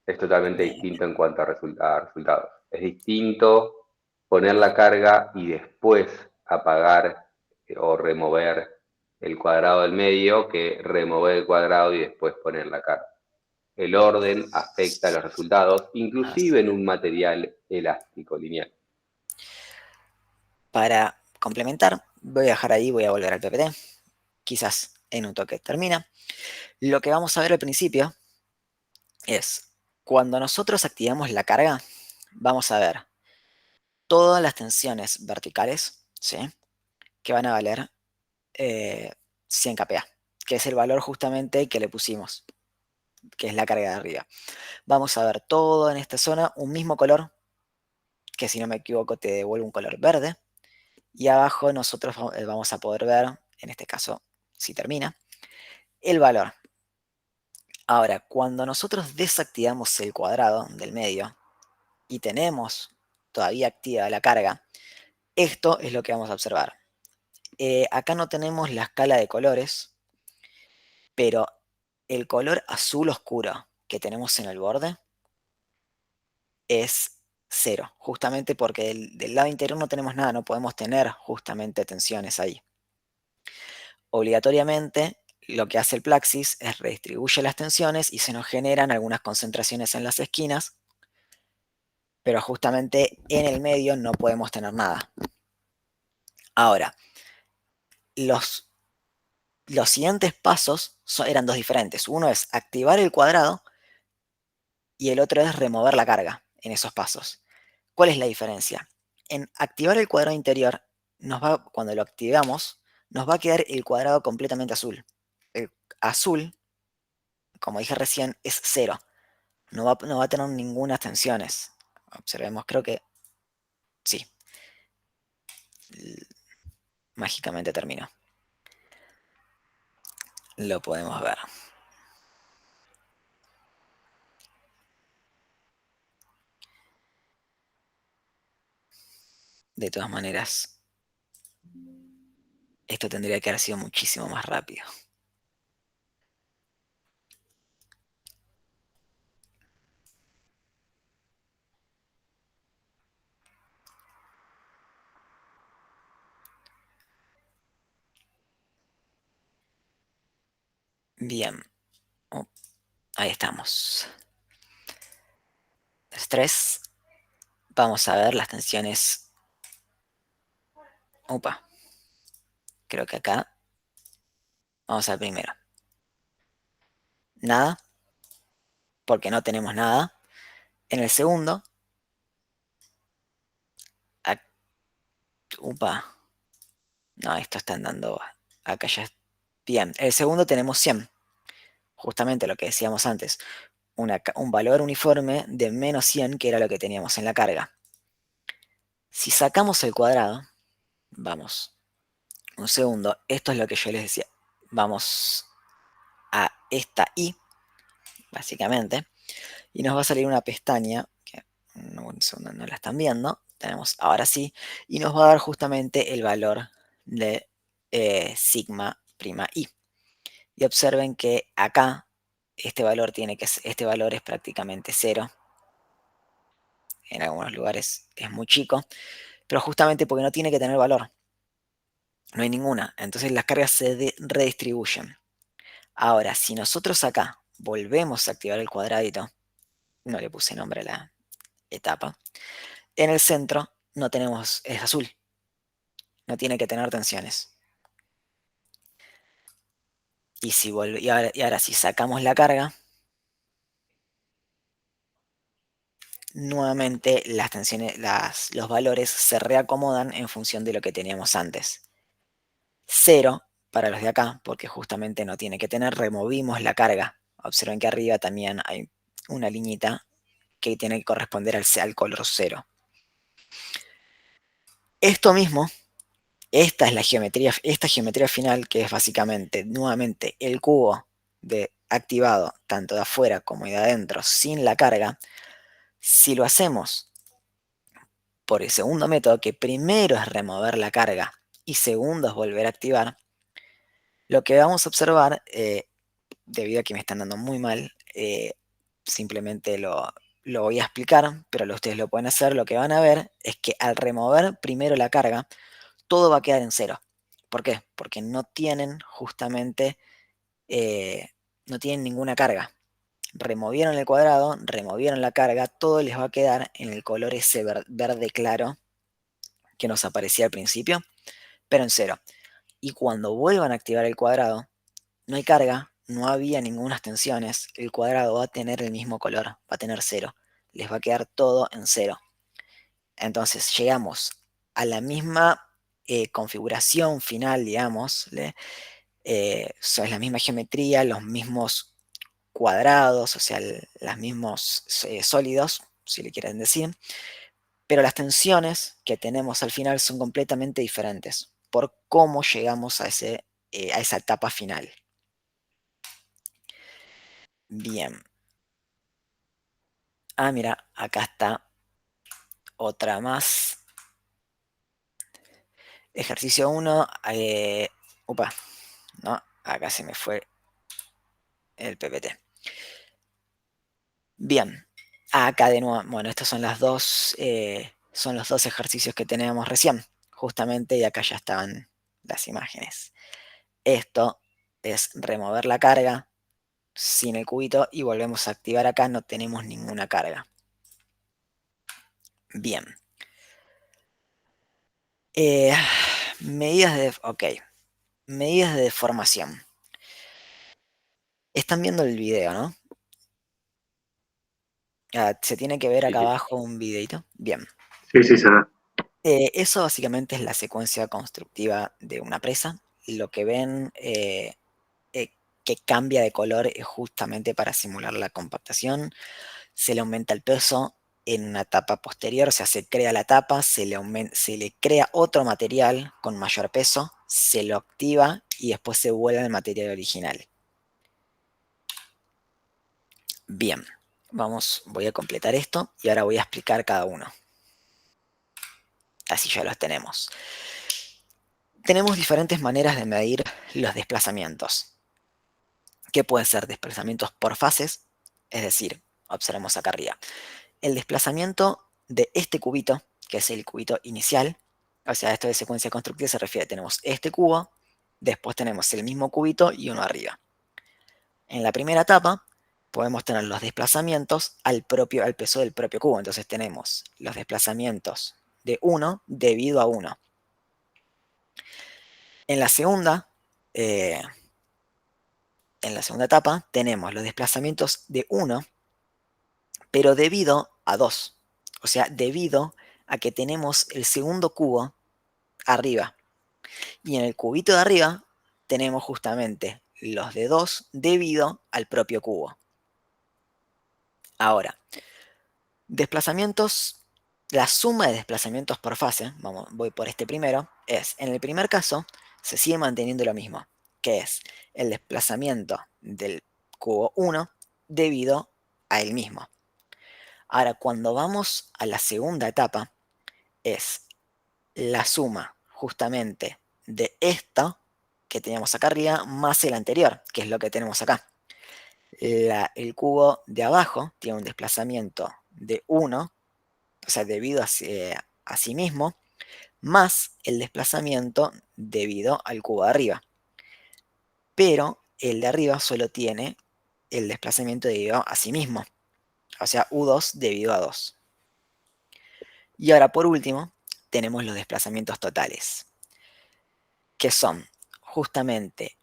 es totalmente Bien. distinto en cuanto a resultados. Es distinto poner la carga y después apagar o remover el cuadrado del medio que remover el cuadrado y después poner la carga. El orden afecta a los resultados, inclusive en un material elástico lineal. Para complementar, voy a dejar ahí, voy a volver al PPT. Quizás en un toque termina. Lo que vamos a ver al principio es, cuando nosotros activamos la carga, vamos a ver todas las tensiones verticales, ¿sí? Que van a valer 100 kPa, que es el valor justamente que le pusimos, que es la carga de arriba. Vamos a ver todo en esta zona, un mismo color, que si no me equivoco te devuelve un color verde, y abajo nosotros vamos a poder ver, en este caso, si termina, el valor. Ahora, cuando nosotros desactivamos el cuadrado del medio y tenemos todavía activa la carga, esto es lo que vamos a observar. Acá no tenemos la escala de colores, pero el color azul oscuro que tenemos en el borde es 0, justamente porque del lado interior no tenemos nada, no podemos tener justamente tensiones ahí. Obligatoriamente, lo que hace el Plaxis es redistribuye las tensiones y se nos generan algunas concentraciones en las esquinas, pero justamente en el medio no podemos tener nada. Ahora, los siguientes pasos eran dos diferentes. Uno es activar el cuadrado y el otro es remover la carga en esos pasos. ¿Cuál es la diferencia? En activar el cuadrado interior, cuando lo activamos, nos va a quedar el cuadrado completamente azul. El azul, como dije recién, es 0. No va a tener ninguna tensiones. Observemos, creo que sí. Mágicamente terminó. Lo podemos ver. De todas maneras, esto tendría que haber sido muchísimo más rápido. Bien. Oh, ahí estamos. Estrés. Vamos a ver las tensiones. Opa. Creo que acá. Vamos al primero. Nada. Porque no tenemos nada. En el segundo. Upa. No, esto está andando. Acá ya. Bien. El segundo tenemos 100. Justamente lo que decíamos antes. Un valor uniforme de menos 100, que era lo que teníamos en la carga. Si sacamos el cuadrado, vamos, un segundo, esto es lo que yo les decía, vamos a esta I, básicamente, y nos va a salir una pestaña, que un segundo no la están viendo, tenemos ahora sí, y nos va a dar justamente el valor de sigma prima I. Y observen que acá este valor es prácticamente 0. En algunos lugares es muy chico, pero justamente porque no tiene que tener valor. No hay ninguna. Entonces las cargas se redistribuyen. Ahora, si nosotros acá volvemos a activar el cuadradito, no le puse nombre a la etapa, en el centro no tenemos, es azul. No tiene que tener tensiones. Y ahora si sacamos la carga, nuevamente las tensiones, los valores se reacomodan en función de lo que teníamos antes. 0 para los de acá, porque justamente no tiene que tener, removimos la carga. Observen que arriba también hay una liñita que tiene que corresponder al color 0. Esto mismo, esta geometría final, que es básicamente, nuevamente, el cubo activado tanto de afuera como de adentro sin la carga. Si lo hacemos por el segundo método, que primero es remover la carga y segundo es volver a activar, lo que vamos a observar, debido a que me están dando muy mal, simplemente lo voy a explicar, pero ustedes lo pueden hacer. Lo que van a ver es que al remover primero la carga, todo va a quedar en 0. ¿Por qué? Porque no tienen justamente, no tienen ninguna carga. Removieron el cuadrado, removieron la carga, todo les va a quedar en el color ese verde claro que nos aparecía al principio, pero en 0. Y cuando vuelvan a activar el cuadrado, no hay carga, no había ninguna tensiones, el cuadrado va a tener el mismo color, va a tener 0. Les va a quedar todo en 0. Entonces llegamos a la misma configuración final, digamos, es la misma geometría, los mismos cuadrados, o sea, los mismos sólidos, si le quieren decir, pero las tensiones que tenemos al final son completamente diferentes por cómo llegamos a esa etapa final. Bien. Ah, mira, acá está otra más. Ejercicio 1. Upa, no, acá se me fue el PPT. Bien, acá de nuevo, bueno, estos son son los dos ejercicios que teníamos recién, justamente, y acá ya estaban las imágenes. Esto es remover la carga sin el cubito y volvemos a activar acá, no tenemos ninguna carga. Bien. Medidas de deformación. Están viendo el video, ¿no? Se tiene que ver Sí, acá sí. abajo un videito. Bien. Sí, sí, se ve. Eso básicamente es la secuencia constructiva de una presa. Lo que ven que cambia de color es justamente para simular la compactación. Se le aumenta el peso en una etapa posterior, o sea, se crea la tapa, se le crea otro material con mayor peso, se lo activa y después se vuelve al material original. Bien, voy a completar esto y ahora voy a explicar cada uno. Así ya los tenemos. Tenemos diferentes maneras de medir los desplazamientos, que pueden ser desplazamientos por fases, es decir, observemos acá arriba, el desplazamiento de este cubito, que es el cubito inicial, o sea, esto de secuencia constructiva se refiere, tenemos este cubo, después tenemos el mismo cubito y uno arriba. En la primera etapa podemos tener los desplazamientos al peso del propio cubo, entonces tenemos los desplazamientos de 1 debido a 1. En la segunda etapa tenemos los desplazamientos de 1, pero debido a 2. O sea, debido a que tenemos el segundo cubo arriba. Y en el cubito de arriba tenemos justamente los de 2 debido al propio cubo. Ahora, desplazamientos, la suma de desplazamientos por fase, voy por este primero, en el primer caso se sigue manteniendo lo mismo, que es el desplazamiento del cubo 1 debido a él mismo. Ahora, cuando vamos a la segunda etapa, es la suma justamente de esto que teníamos acá arriba más el anterior, que es lo que tenemos acá. El cubo de abajo tiene un desplazamiento de 1, o sea, debido a sí mismo, más el desplazamiento debido al cubo de arriba. Pero el de arriba solo tiene el desplazamiento debido a sí mismo, o sea, U2 debido a 2. Y ahora, por último, tenemos los desplazamientos totales, que son justamente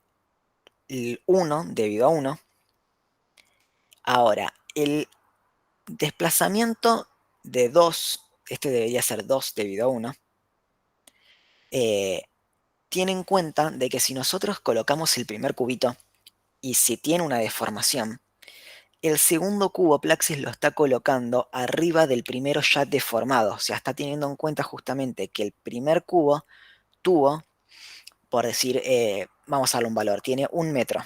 el 1 debido a 1. Ahora, el desplazamiento de 2, este debería ser 2 debido a 1, tiene en cuenta de que si nosotros colocamos el primer cubito y si tiene una deformación, el segundo cubo Plaxis lo está colocando arriba del primero ya deformado. O sea, está teniendo en cuenta justamente que el primer cubo tuvo, por decir, vamos a darle un valor, tiene 1 metro.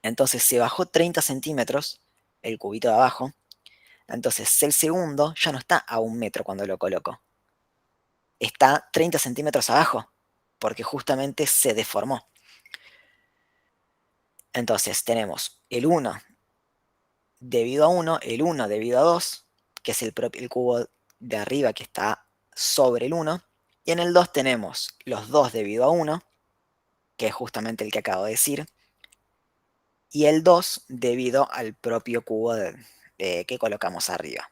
Entonces se bajó 30 centímetros el cubito de abajo. Entonces el segundo ya no está a 1 metro cuando lo coloco. Está 30 centímetros abajo, porque justamente se deformó. Entonces tenemos el 1 debido a 1, el 1 debido a 2, que es el cubo de arriba que está sobre el 1. Y en el 2 tenemos los 2 debido a 1, que es justamente el que acabo de decir. Y el 2 debido al propio cubo que colocamos arriba.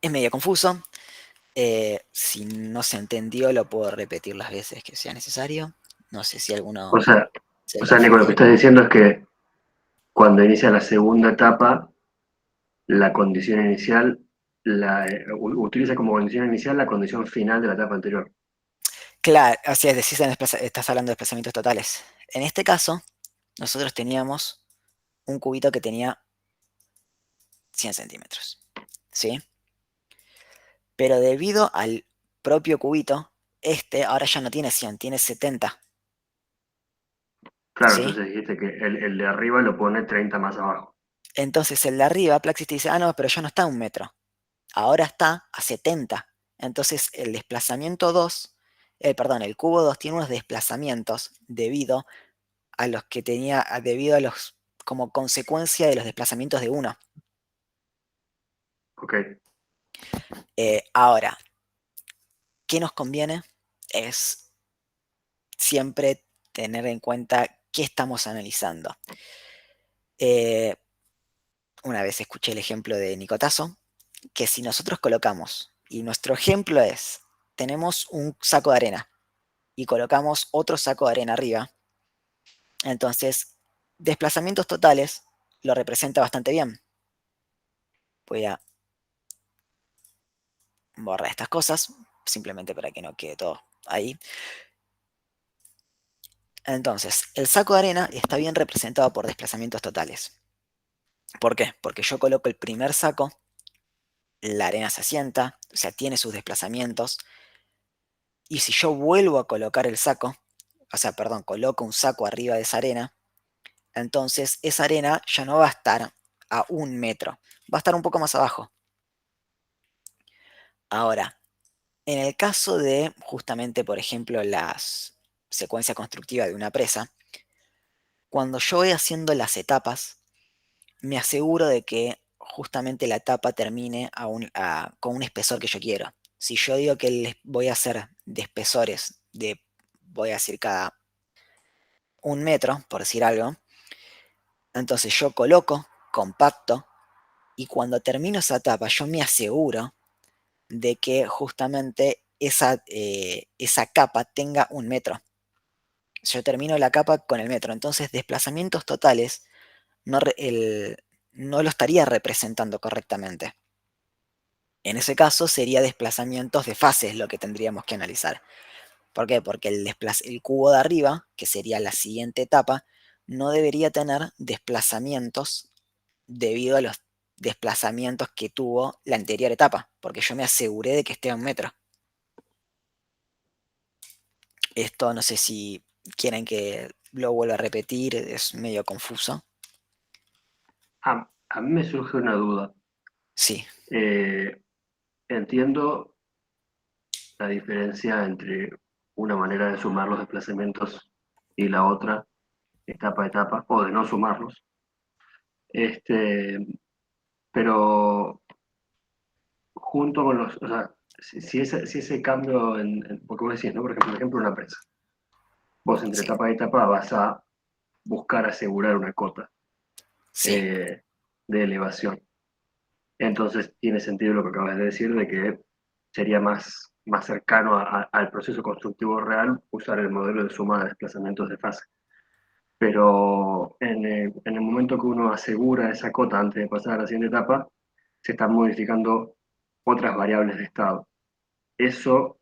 Es medio confuso. Si no se entendió, lo puedo repetir las veces que sea necesario. No sé si alguno O sea, se o sea, Nico, lo que confundió. estás diciendo es que cuando inicia la segunda etapa, la condición inicial utiliza como condición inicial la condición final de la etapa anterior. Claro, así es decir, estás hablando de desplazamientos totales. En este caso, nosotros teníamos un cubito que tenía 100 centímetros, ¿sí? Pero debido al propio cubito, este ahora ya no tiene 100, tiene 70, Claro, ¿sí? entonces dijiste que el de arriba lo pone 30 más abajo. Entonces el de arriba, Plaxis te dice, ah, no, pero ya no está a 1 metro, ahora está a 70. Entonces el desplazamiento 2, perdón, el cubo 2 tiene unos desplazamientos debido a los que tenía, debido a los, como consecuencia de los desplazamientos de 1. Ok. Ahora, ¿qué nos conviene? Es siempre tener en cuenta qué estamos analizando. Una vez escuché el ejemplo de Nicotazo, que si nosotros colocamos, y nuestro ejemplo es, tenemos un saco de arena y colocamos otro saco de arena arriba, entonces desplazamientos totales lo representa bastante bien. Voy a borrar estas cosas, simplemente para que no quede todo ahí. Entonces, el saco de arena está bien representado por desplazamientos totales. ¿Por qué? Porque yo coloco el primer saco, la arena se asienta, o sea, tiene sus desplazamientos, y si yo vuelvo a colocar el saco, o sea, perdón, coloco un saco arriba de esa arena, entonces esa arena ya no va a estar a 1 metro, va a estar un poco más abajo. Ahora, en el caso de justamente, por ejemplo, las secuencia constructiva de una presa, cuando yo voy haciendo las etapas, me aseguro de que justamente la etapa termine con un espesor que yo quiero. Si yo digo que les voy a hacer de espesores de, voy a decir cada 1 metro, por decir algo, entonces yo coloco, compacto, y cuando termino esa etapa yo me aseguro de que justamente esa capa tenga 1 metro. Yo termino la capa con el metro, entonces desplazamientos totales no lo estaría representando correctamente. En ese caso sería desplazamientos de fases lo que tendríamos que analizar. ¿Por qué? Porque el cubo de arriba, que sería la siguiente etapa, no debería tener desplazamientos debido a los desplazamientos que tuvo la anterior etapa, porque yo me aseguré de que esté a 1 metro. Esto no sé si quieren que lo vuelva a repetir, es medio confuso. A mí me surge una duda. Sí, Entiendo la diferencia entre una manera de sumar los desplazamientos y la otra, etapa a etapa, o de no sumarlos. Este, pero junto con los, o sea, si ese cambio porque vos decís, ¿no? Por ejemplo, una presa. Vos entre sí, etapa y etapa vas a buscar asegurar una cota sí. de elevación. Entonces tiene sentido lo que acabas de decir, de que sería más cercano al proceso constructivo real usar el modelo de suma de desplazamientos de fase. Pero en el momento que uno asegura esa cota antes de pasar a la siguiente etapa, se están modificando otras variables de estado. Eso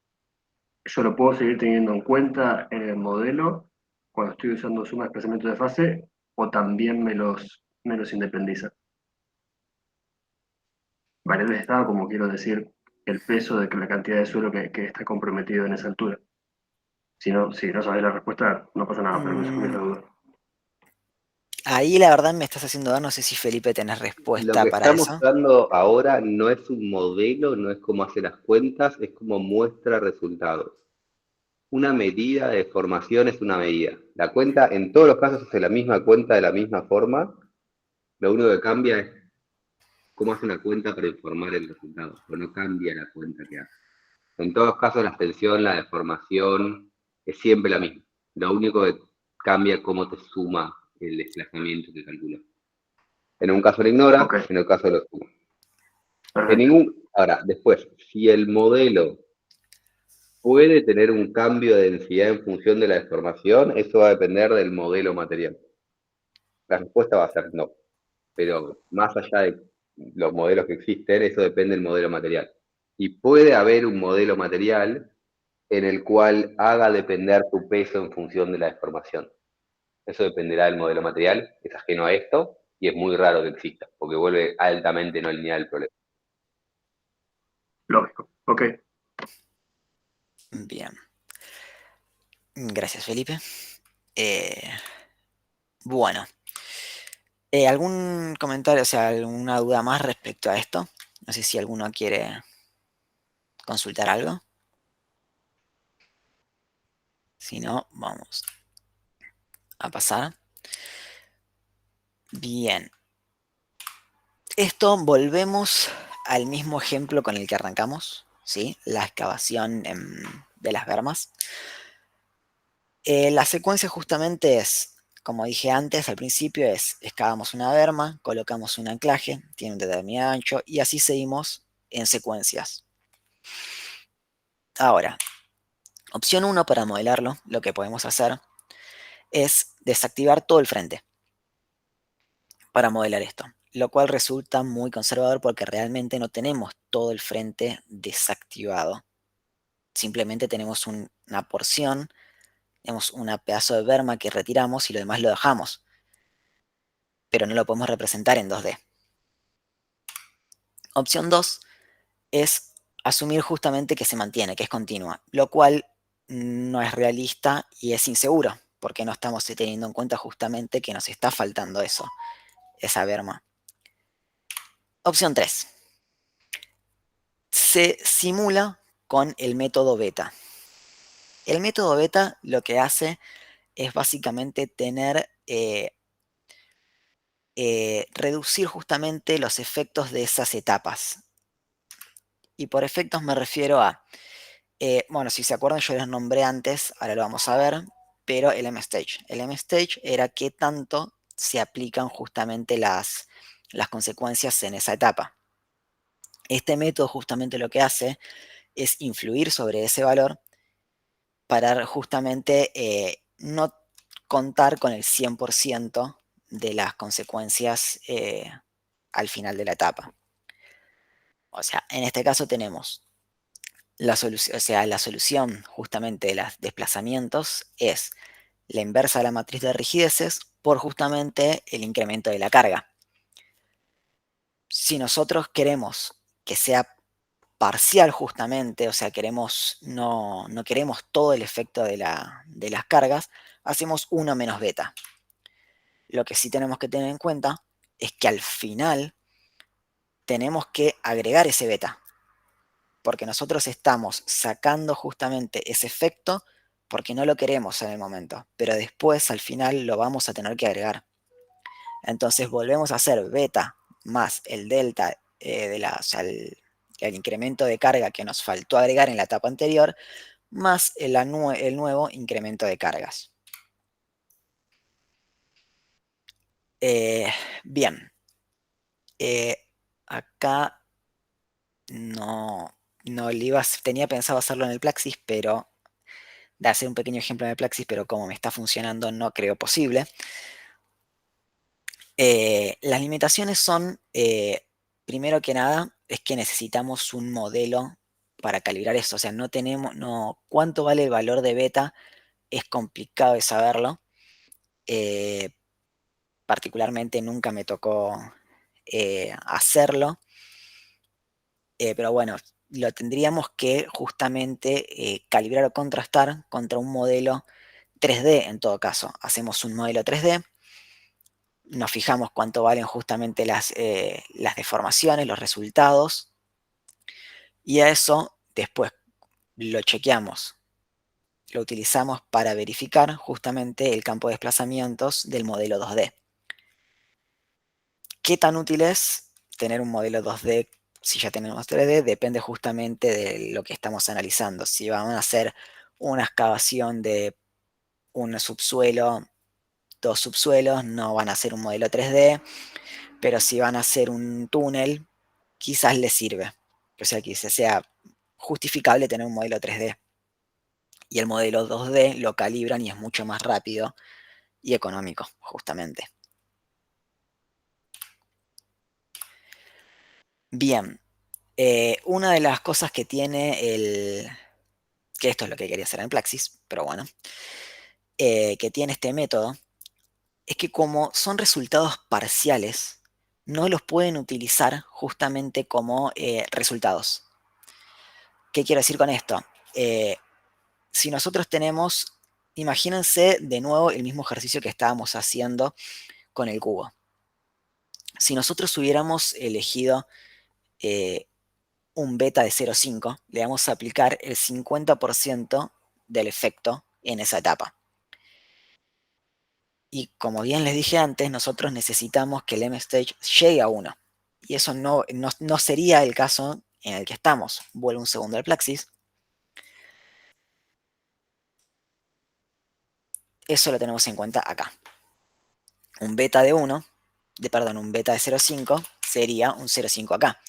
yo lo puedo seguir teniendo en cuenta en el modelo cuando estoy usando suma de desplazamientos de fase o también me los independiza. Variables de estado, como quiero decir, el peso de la cantidad de suelo que está comprometido en esa altura. Si no sabes la respuesta, no pasa nada, pero me surgió Mm, esa duda. Ahí la verdad me estás haciendo dar, no sé si Felipe tenés Lo respuesta que para está eso. mostrando ahora no es un modelo, no es cómo hace las cuentas, es como muestra resultados. Una medida de formación es una medida. La cuenta, en todos los casos, hace la misma cuenta de la misma forma. Lo único que cambia es cómo hace una cuenta para informar el resultado, pero no cambia la cuenta que hace. En todos los casos, la extensión, la deformación, es siempre la misma. Lo único que cambia es cómo te suma el desplazamiento que calcula. En un caso lo ignora, Ok, en el caso lo suma. En perfecto. ningún, Ahora, después, si el modelo puede tener un cambio de densidad en función de la deformación, eso va a depender del modelo material. La respuesta va a ser no. Pero más allá de los modelos que existen, eso depende del modelo material. Y puede haber un modelo material en el cual haga depender tu peso en función de la deformación. Eso dependerá del modelo material, es ajeno a esto, y es muy raro que exista, porque vuelve altamente no lineal el problema. Lógico. Ok. Bien. Gracias, Felipe. Bueno. ¿Algún comentario, o sea, alguna duda más respecto a esto? No sé si alguno quiere consultar algo. Si no, vamos a pasar. Bien. Esto volvemos al mismo ejemplo con el que arrancamos, ¿sí? La excavación de las bermas. La secuencia justamente es, como dije antes, al principio es, excavamos una berma, colocamos un anclaje, tiene un determinado ancho, y así seguimos en secuencias. Ahora, opción 1 para modelarlo, lo que podemos hacer es desactivar todo el frente para modelar esto, lo cual resulta muy conservador porque realmente no tenemos todo el frente desactivado. Simplemente tenemos una porción, tenemos un pedazo de berma que retiramos y lo demás lo dejamos, pero no lo podemos representar en 2D. Opción 2 es asumir justamente que se mantiene, que es continua, lo cual no es realista y es inseguro, porque no estamos teniendo en cuenta justamente que nos está faltando eso, esa berma. Opción 3. Se simula con el método beta. El método beta lo que hace es básicamente reducir justamente los efectos de esas etapas. Y por efectos me refiero a, bueno, si se acuerdan yo les nombré antes, ahora lo vamos a ver, pero el M-Stage. El M-Stage era qué tanto se aplican justamente las consecuencias en esa etapa. Este método justamente lo que hace es influir sobre ese valor para justamente no contar con el 100% de las consecuencias al final de la etapa. O sea, en este caso tenemos la solución, o sea, la solución justamente de los desplazamientos es la inversa de la matriz de rigideces por justamente el incremento de la carga. Si nosotros queremos que sea parcial justamente, o sea, no queremos todo el efecto de las cargas, hacemos 1 menos beta. Lo que sí tenemos que tener en cuenta es que al final tenemos que agregar ese beta, porque nosotros estamos sacando justamente ese efecto porque no lo queremos en el momento, pero después al final lo vamos a tener que agregar. Entonces volvemos a hacer beta más el delta o sea, el incremento de carga que nos faltó agregar en la etapa anterior, más el nuevo incremento de cargas. Bien, acá no tenía pensado hacerlo en el Plaxis, pero de hacer un pequeño ejemplo en el Plaxis, pero como me está funcionando no creo posible. Las limitaciones son, primero que nada, es que necesitamos un modelo para calibrar eso. O sea, cuánto vale el valor de beta, es complicado de saberlo. Particularmente nunca me tocó hacerlo. Pero bueno, lo tendríamos que justamente calibrar o contrastar contra un modelo 3D en todo caso. Hacemos un modelo 3D, nos fijamos cuánto valen justamente las deformaciones, los resultados, y a eso después lo chequeamos, lo utilizamos para verificar justamente el campo de desplazamientos del modelo 2D. ¿Qué tan útil es tener un modelo 2D si ya tenemos 3D? Depende justamente de lo que estamos analizando. Si van a hacer una excavación de un subsuelo, 2 subsuelos, no van a hacer un modelo 3D, pero si van a hacer un túnel, quizás les sirve. O sea, que sea justificable tener un modelo 3D. Y el modelo 2D lo calibran y es mucho más rápido y económico, justamente. Bien, una de las cosas que tiene que esto es lo que quería hacer en Plaxis, pero bueno, que tiene este método, es que como son resultados parciales, no los pueden utilizar justamente como resultados. ¿Qué quiero decir con esto? Si nosotros tenemos, imagínense de nuevo el mismo ejercicio que estábamos haciendo con el cubo. Si nosotros hubiéramos elegido un beta de 0,5, le vamos a aplicar el 50% del efecto en esa etapa. Y como bien les dije antes, nosotros necesitamos que el M-Stage llegue a 1. Y eso no sería el caso en el que estamos. Vuelvo un segundo al Plaxis. Eso lo tenemos en cuenta acá. Un beta de 1, un beta de 0,5 sería un 0,5 acá.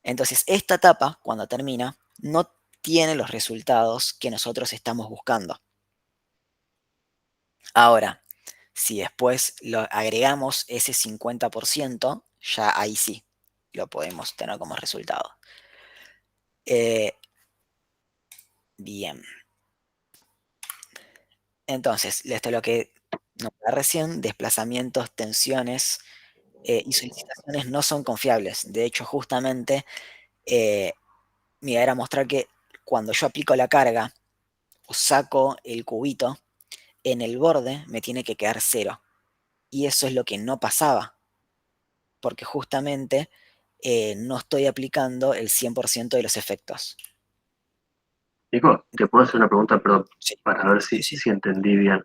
Entonces, esta etapa, cuando termina, no tiene los resultados que nosotros estamos buscando. Ahora, si después lo agregamos ese 50%, ya ahí sí lo podemos tener como resultado. Bien. Entonces, esto es lo que nos da recién, desplazamientos, tensiones y solicitaciones no son confiables. De hecho, justamente, mira, era mostrar que cuando yo aplico la carga o saco el cubito, en el borde me tiene que quedar 0. Y eso es lo que no pasaba, porque justamente no estoy aplicando el 100% de los efectos. Nico, ¿te puedo hacer una pregunta, perdón, Sí, para ver sí, si, sí. si entendí bien?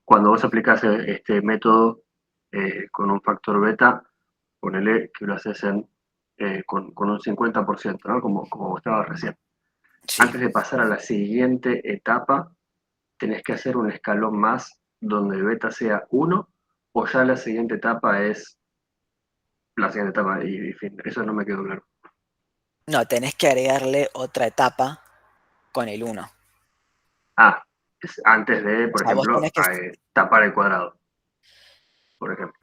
Cuando vos aplicás este método con un factor beta, ponele que lo haces con un 50%, ¿no? Como vos estabas recién. Sí. Antes de pasar a la siguiente etapa, tenés que hacer un escalón más donde el beta sea 1, o ya la siguiente etapa es la siguiente etapa y fin. Eso no me quedó claro. No, tenés que agregarle otra etapa con el 1. Ah, es antes de, O por sea, vos ejemplo, tenés que... tapar el cuadrado, por ejemplo.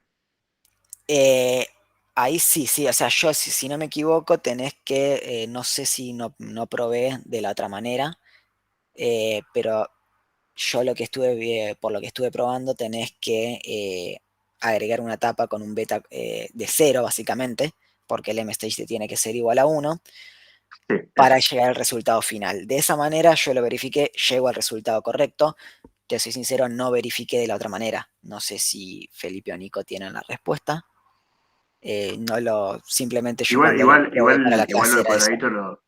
ahí sí, sí, o sea, yo si no me equivoco, tenés que, no sé si no probé de la otra manera, pero yo por lo que estuve probando, tenés que agregar una etapa con un beta de 0, básicamente, porque el M-Stage tiene que ser igual a 1, Sí, para exacto. llegar al resultado final. De esa manera yo lo verifiqué, llego al resultado correcto. Te soy sincero, no verifiqué de la otra manera. No sé si Felipe o Nico tienen la respuesta. Simplemente yo Igual, cuando lo igual, probé para la igual lo clase del era eso. cuadradito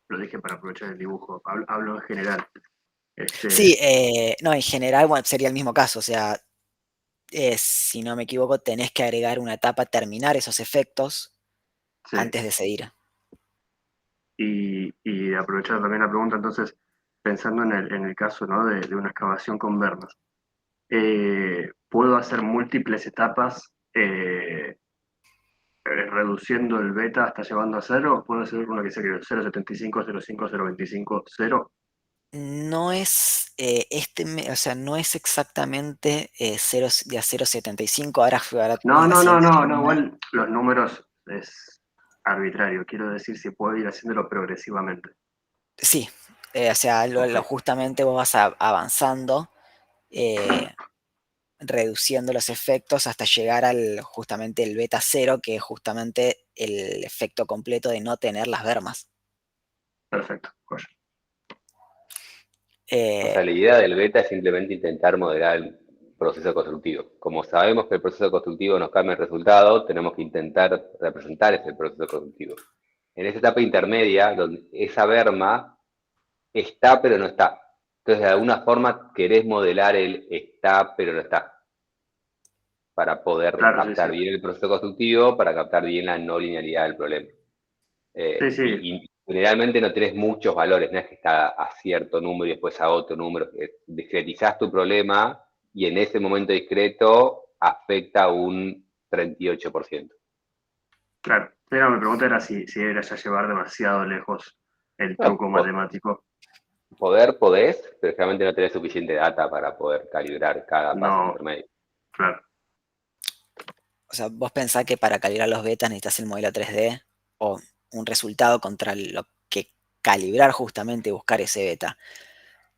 lo dije para aprovechar el dibujo. Hablo en general. Sí, no, en general, bueno, sería el mismo caso. O sea, si no me equivoco, tenés que agregar una etapa, terminar esos efectos Sí. antes de seguir. Y aprovechar también la pregunta, entonces, pensando en el caso, ¿no? de una excavación con bermas. ¿Puedo hacer múltiples etapas reduciendo el beta hasta llevando a 0? ¿O puedo hacer una que sea 0,75, 0,5, 0,25, 0? No es o sea, no es exactamente 0 de a 0,75. Ahora No, no, recién no, dije no, no, una. igual los números es arbitrario. Quiero decir si puedo ir haciéndolo progresivamente. Sí, o sea, Ok, justamente vos vas avanzando, eh, reduciendo los efectos hasta llegar justamente el beta 0, que es justamente el efecto completo de no tener las bermas. perfecto. Joya. O sea, Eh, la idea del beta es simplemente intentar modelar el proceso constructivo. Como sabemos que el proceso constructivo nos cambia el resultado, tenemos que intentar representar ese proceso constructivo. En esa etapa intermedia, donde esa berma está pero no está. Entonces, de alguna forma querés modelar el está pero no está, para poder Claro, sí, sí. captar bien el proceso constructivo, para captar bien la no linealidad del problema. Sí, sí, Y generalmente no tenés muchos valores, no es que está a cierto número y después a otro número. Discretizás tu problema y en ese momento discreto afecta un 38%. claro. Sí, no, mi pregunta era si era ya llevar demasiado lejos el Ah, truco matemático. podés, pero realmente no tenés suficiente data para poder calibrar cada paso No, intermedio. claro. O sea, vos pensás que para calibrar los betas necesitas el modelo 3D o un resultado contra lo que calibrar justamente y buscar ese beta.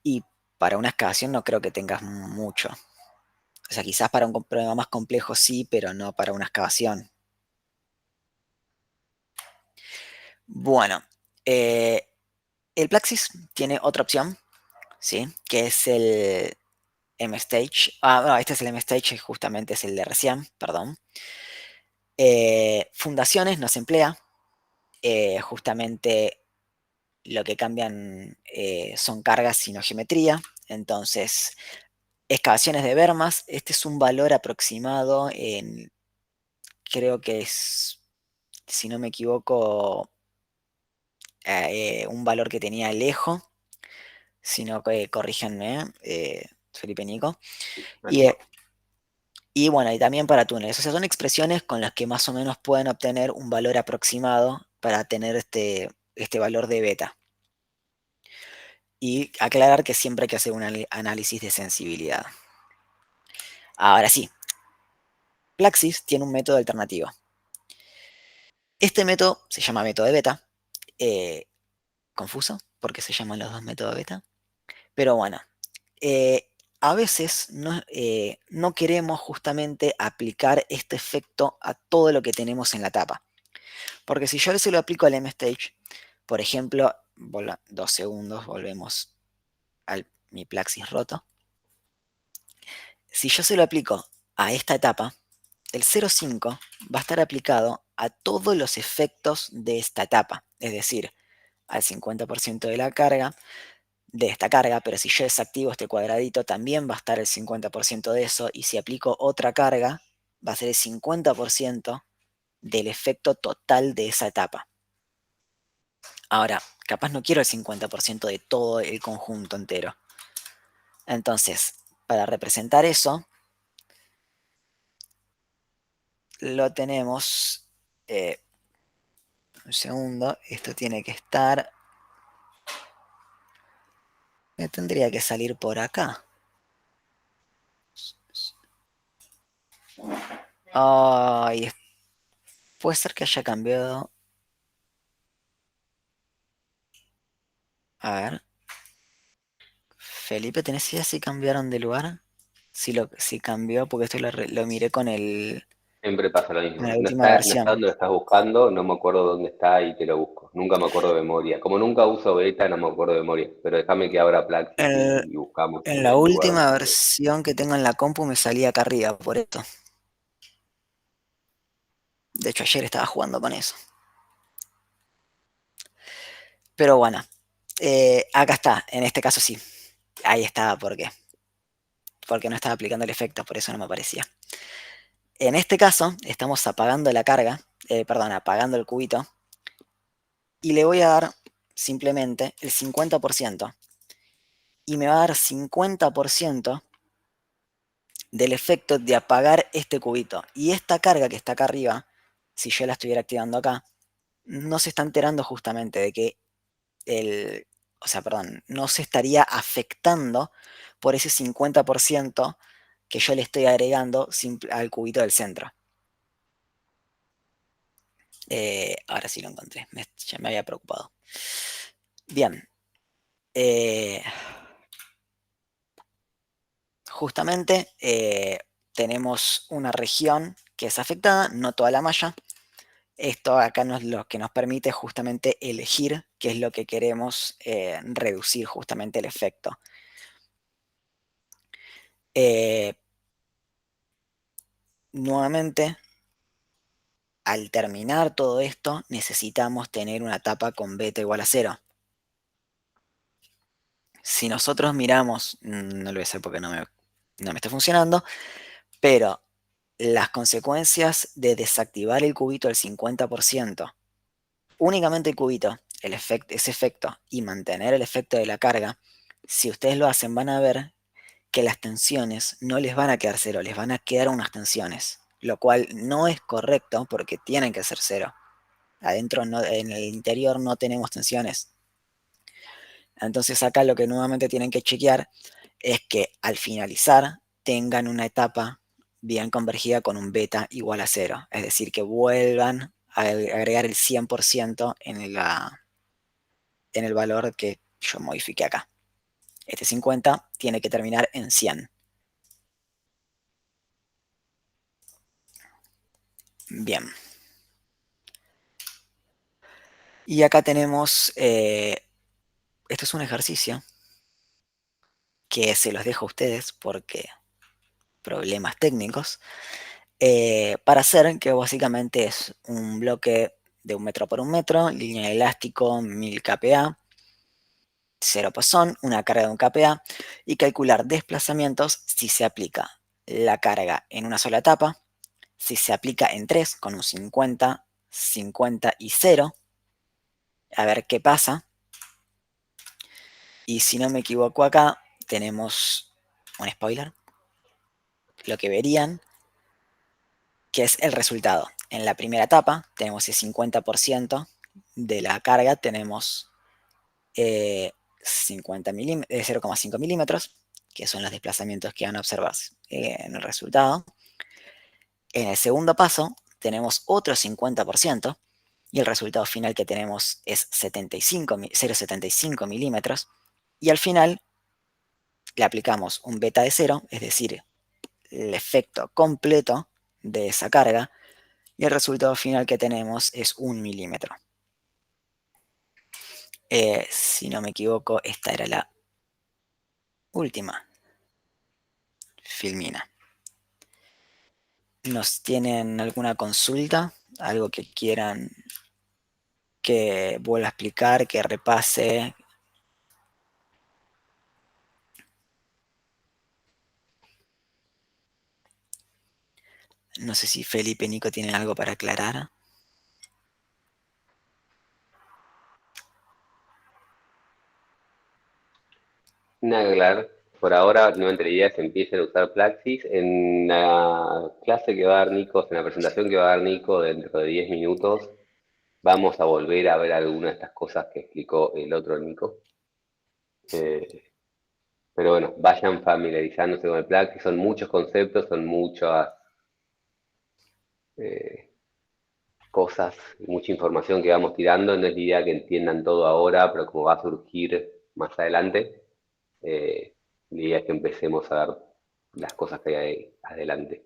Y para una excavación no creo que tengas mucho. O sea, quizás para un problema más complejo sí, pero no para una excavación. Bueno, el Plaxis tiene otra opción, ¿sí? Que es el M-Stage. No, este es el M-Stage, justamente es el de recién, perdón. Fundaciones no se emplea. Justamente lo que cambian son cargas sino geometría. Entonces, excavaciones de bermas, este es un valor aproximado en, creo que es, si no me equivoco, un valor que tenía Alejo, sino que corríjanme, Felipe Nico. Y, y bueno, y también para túneles. O sea, son expresiones con las que más o menos pueden obtener un valor aproximado para tener este valor de beta. Y aclarar que siempre hay que hacer un análisis de sensibilidad. Ahora sí, Plaxis tiene un método alternativo. Este método se llama método de beta. Confuso, porque se llaman los dos métodos de beta. Pero bueno, a veces no queremos justamente aplicar este efecto a todo lo que tenemos en la tapa. Porque si yo se lo aplico al M-Stage, por ejemplo, 2 segundos, volvemos al mi Plaxis roto. Si yo se lo aplico a esta etapa, el 0,5 va a estar aplicado a todos los efectos de esta etapa, es decir, al 50% de la carga, de esta carga, pero si yo desactivo este cuadradito también va a estar el 50% de eso, y si aplico otra carga, va a ser el 50% del efecto total de esa etapa. Ahora, capaz no quiero el 50% de todo el conjunto entero. Entonces, para representar eso, lo tenemos, un segundo, esto tiene que estar, tendría que salir por acá. Ay, puede ser que haya cambiado. A ver. Felipe, ¿tenés idea si cambiaron de lugar? Si cambió, porque esto lo miré con Siempre pasa lo con mismo. la No última está, no está versión. donde lo estás buscando, no me acuerdo dónde está y te lo busco. Nunca me acuerdo de memoria. Como nunca uso beta, no me acuerdo de memoria. Pero déjame que abra Plaxis El- y buscamos en en la el lugar donde última te digo. versión que tengo en la compu me salía acá arriba, por esto. De hecho, ayer estaba jugando con eso. Pero bueno, acá está, en este caso sí. Ahí estaba, ¿por qué? Porque no estaba aplicando el efecto, por eso no me aparecía. En este caso, estamos apagando la carga, perdón, apagando el cubito, y le voy a dar simplemente el 50%. Y me va a dar 50% del efecto de apagar este cubito. Y esta carga que está acá arriba, si yo la estuviera activando acá, no se está enterando justamente de que o sea, perdón, no se estaría afectando por ese 50% que yo le estoy agregando al cubito del centro. Ahora sí lo encontré, ya me había preocupado. Bien. Justamente tenemos una región que es afectada, no toda la malla. Esto acá es lo que nos permite justamente elegir qué es lo que queremos reducir justamente el efecto. Nuevamente, al terminar todo esto, necesitamos tener una tapa con beta igual a 0. Si nosotros miramos, no lo voy a hacer porque no me está funcionando, pero las consecuencias de desactivar el cubito al 50%, únicamente el cubito, ese efecto, y mantener el efecto de la carga, si ustedes lo hacen van a ver que las tensiones no les van a quedar 0, les van a quedar unas tensiones, lo cual no es correcto porque tienen que ser 0. adentro, en el interior no tenemos tensiones. Entonces acá lo que nuevamente tienen que chequear es que al finalizar tengan una etapa bien convergida con un beta igual a 0. Es decir, que vuelvan a agregar el 100% en el valor que yo modifiqué acá. Este 50 tiene que terminar en 100. Bien. Y acá tenemos, esto es un ejercicio que se los dejo a ustedes porque problemas técnicos, para hacer que básicamente es un bloque de 1 metro por 1 metro, línea de elástico 1000 kPa, 0 pasón, una carga de 1 kPa, y calcular desplazamientos si se aplica la carga en una sola etapa, si se aplica en 3 con un 50, 50 y 0, a ver qué pasa. Y si no me equivoco acá, tenemos un spoiler. Lo que verían, que es el resultado. En la primera etapa tenemos el 50% de la carga, tenemos 0,5 milímetros, que son los desplazamientos que van a observarse en el resultado. En el segundo paso tenemos otro 50%, y el resultado final que tenemos es 0,75 milímetros, y al final le aplicamos un beta de 0, es decir, el efecto completo de esa carga, y el resultado final que tenemos es 1 milímetro. Si no me equivoco, esta era la última filmina. ¿Nos tienen alguna consulta? ¿Algo que quieran que vuelva a explicar, que repase? No sé si Felipe y Nico tienen algo para aclarar. Nada que aclarar. Por ahora, no entre ideas, empiecen a usar Plaxis. En la clase que va a dar Nico, en la presentación que va a dar Nico dentro de 10 minutos, vamos a volver a ver algunas de estas cosas que explicó el otro Nico. Pero bueno, vayan familiarizándose con el Plaxis. Son muchos conceptos, son muchas cosas, mucha información que vamos tirando. No es la idea que entiendan todo ahora, pero como va a surgir más adelante, la idea es que empecemos a ver las cosas que hay ahí adelante.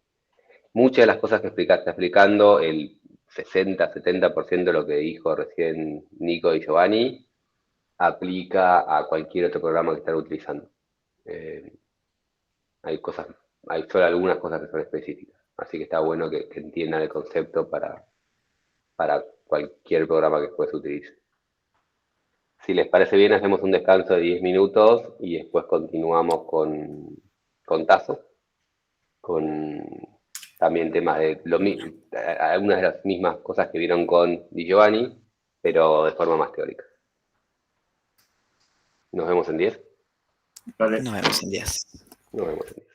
Muchas de las cosas que está explicando, el 60-70% de lo que dijo recién Nico y Giovanni, aplica a cualquier otro programa que están utilizando. Hay solo algunas cosas que son específicas, así que está bueno que entiendan el concepto para cualquier programa que después se utilice. Si les parece bien, hacemos un descanso de 10 minutos y después continuamos con Tazo, con también temas de algunas de las mismas cosas que vieron con Di Giovanni, pero de forma más teórica. Nos vemos en 10. Vale. Nos vemos en 10. Nos vemos en 10.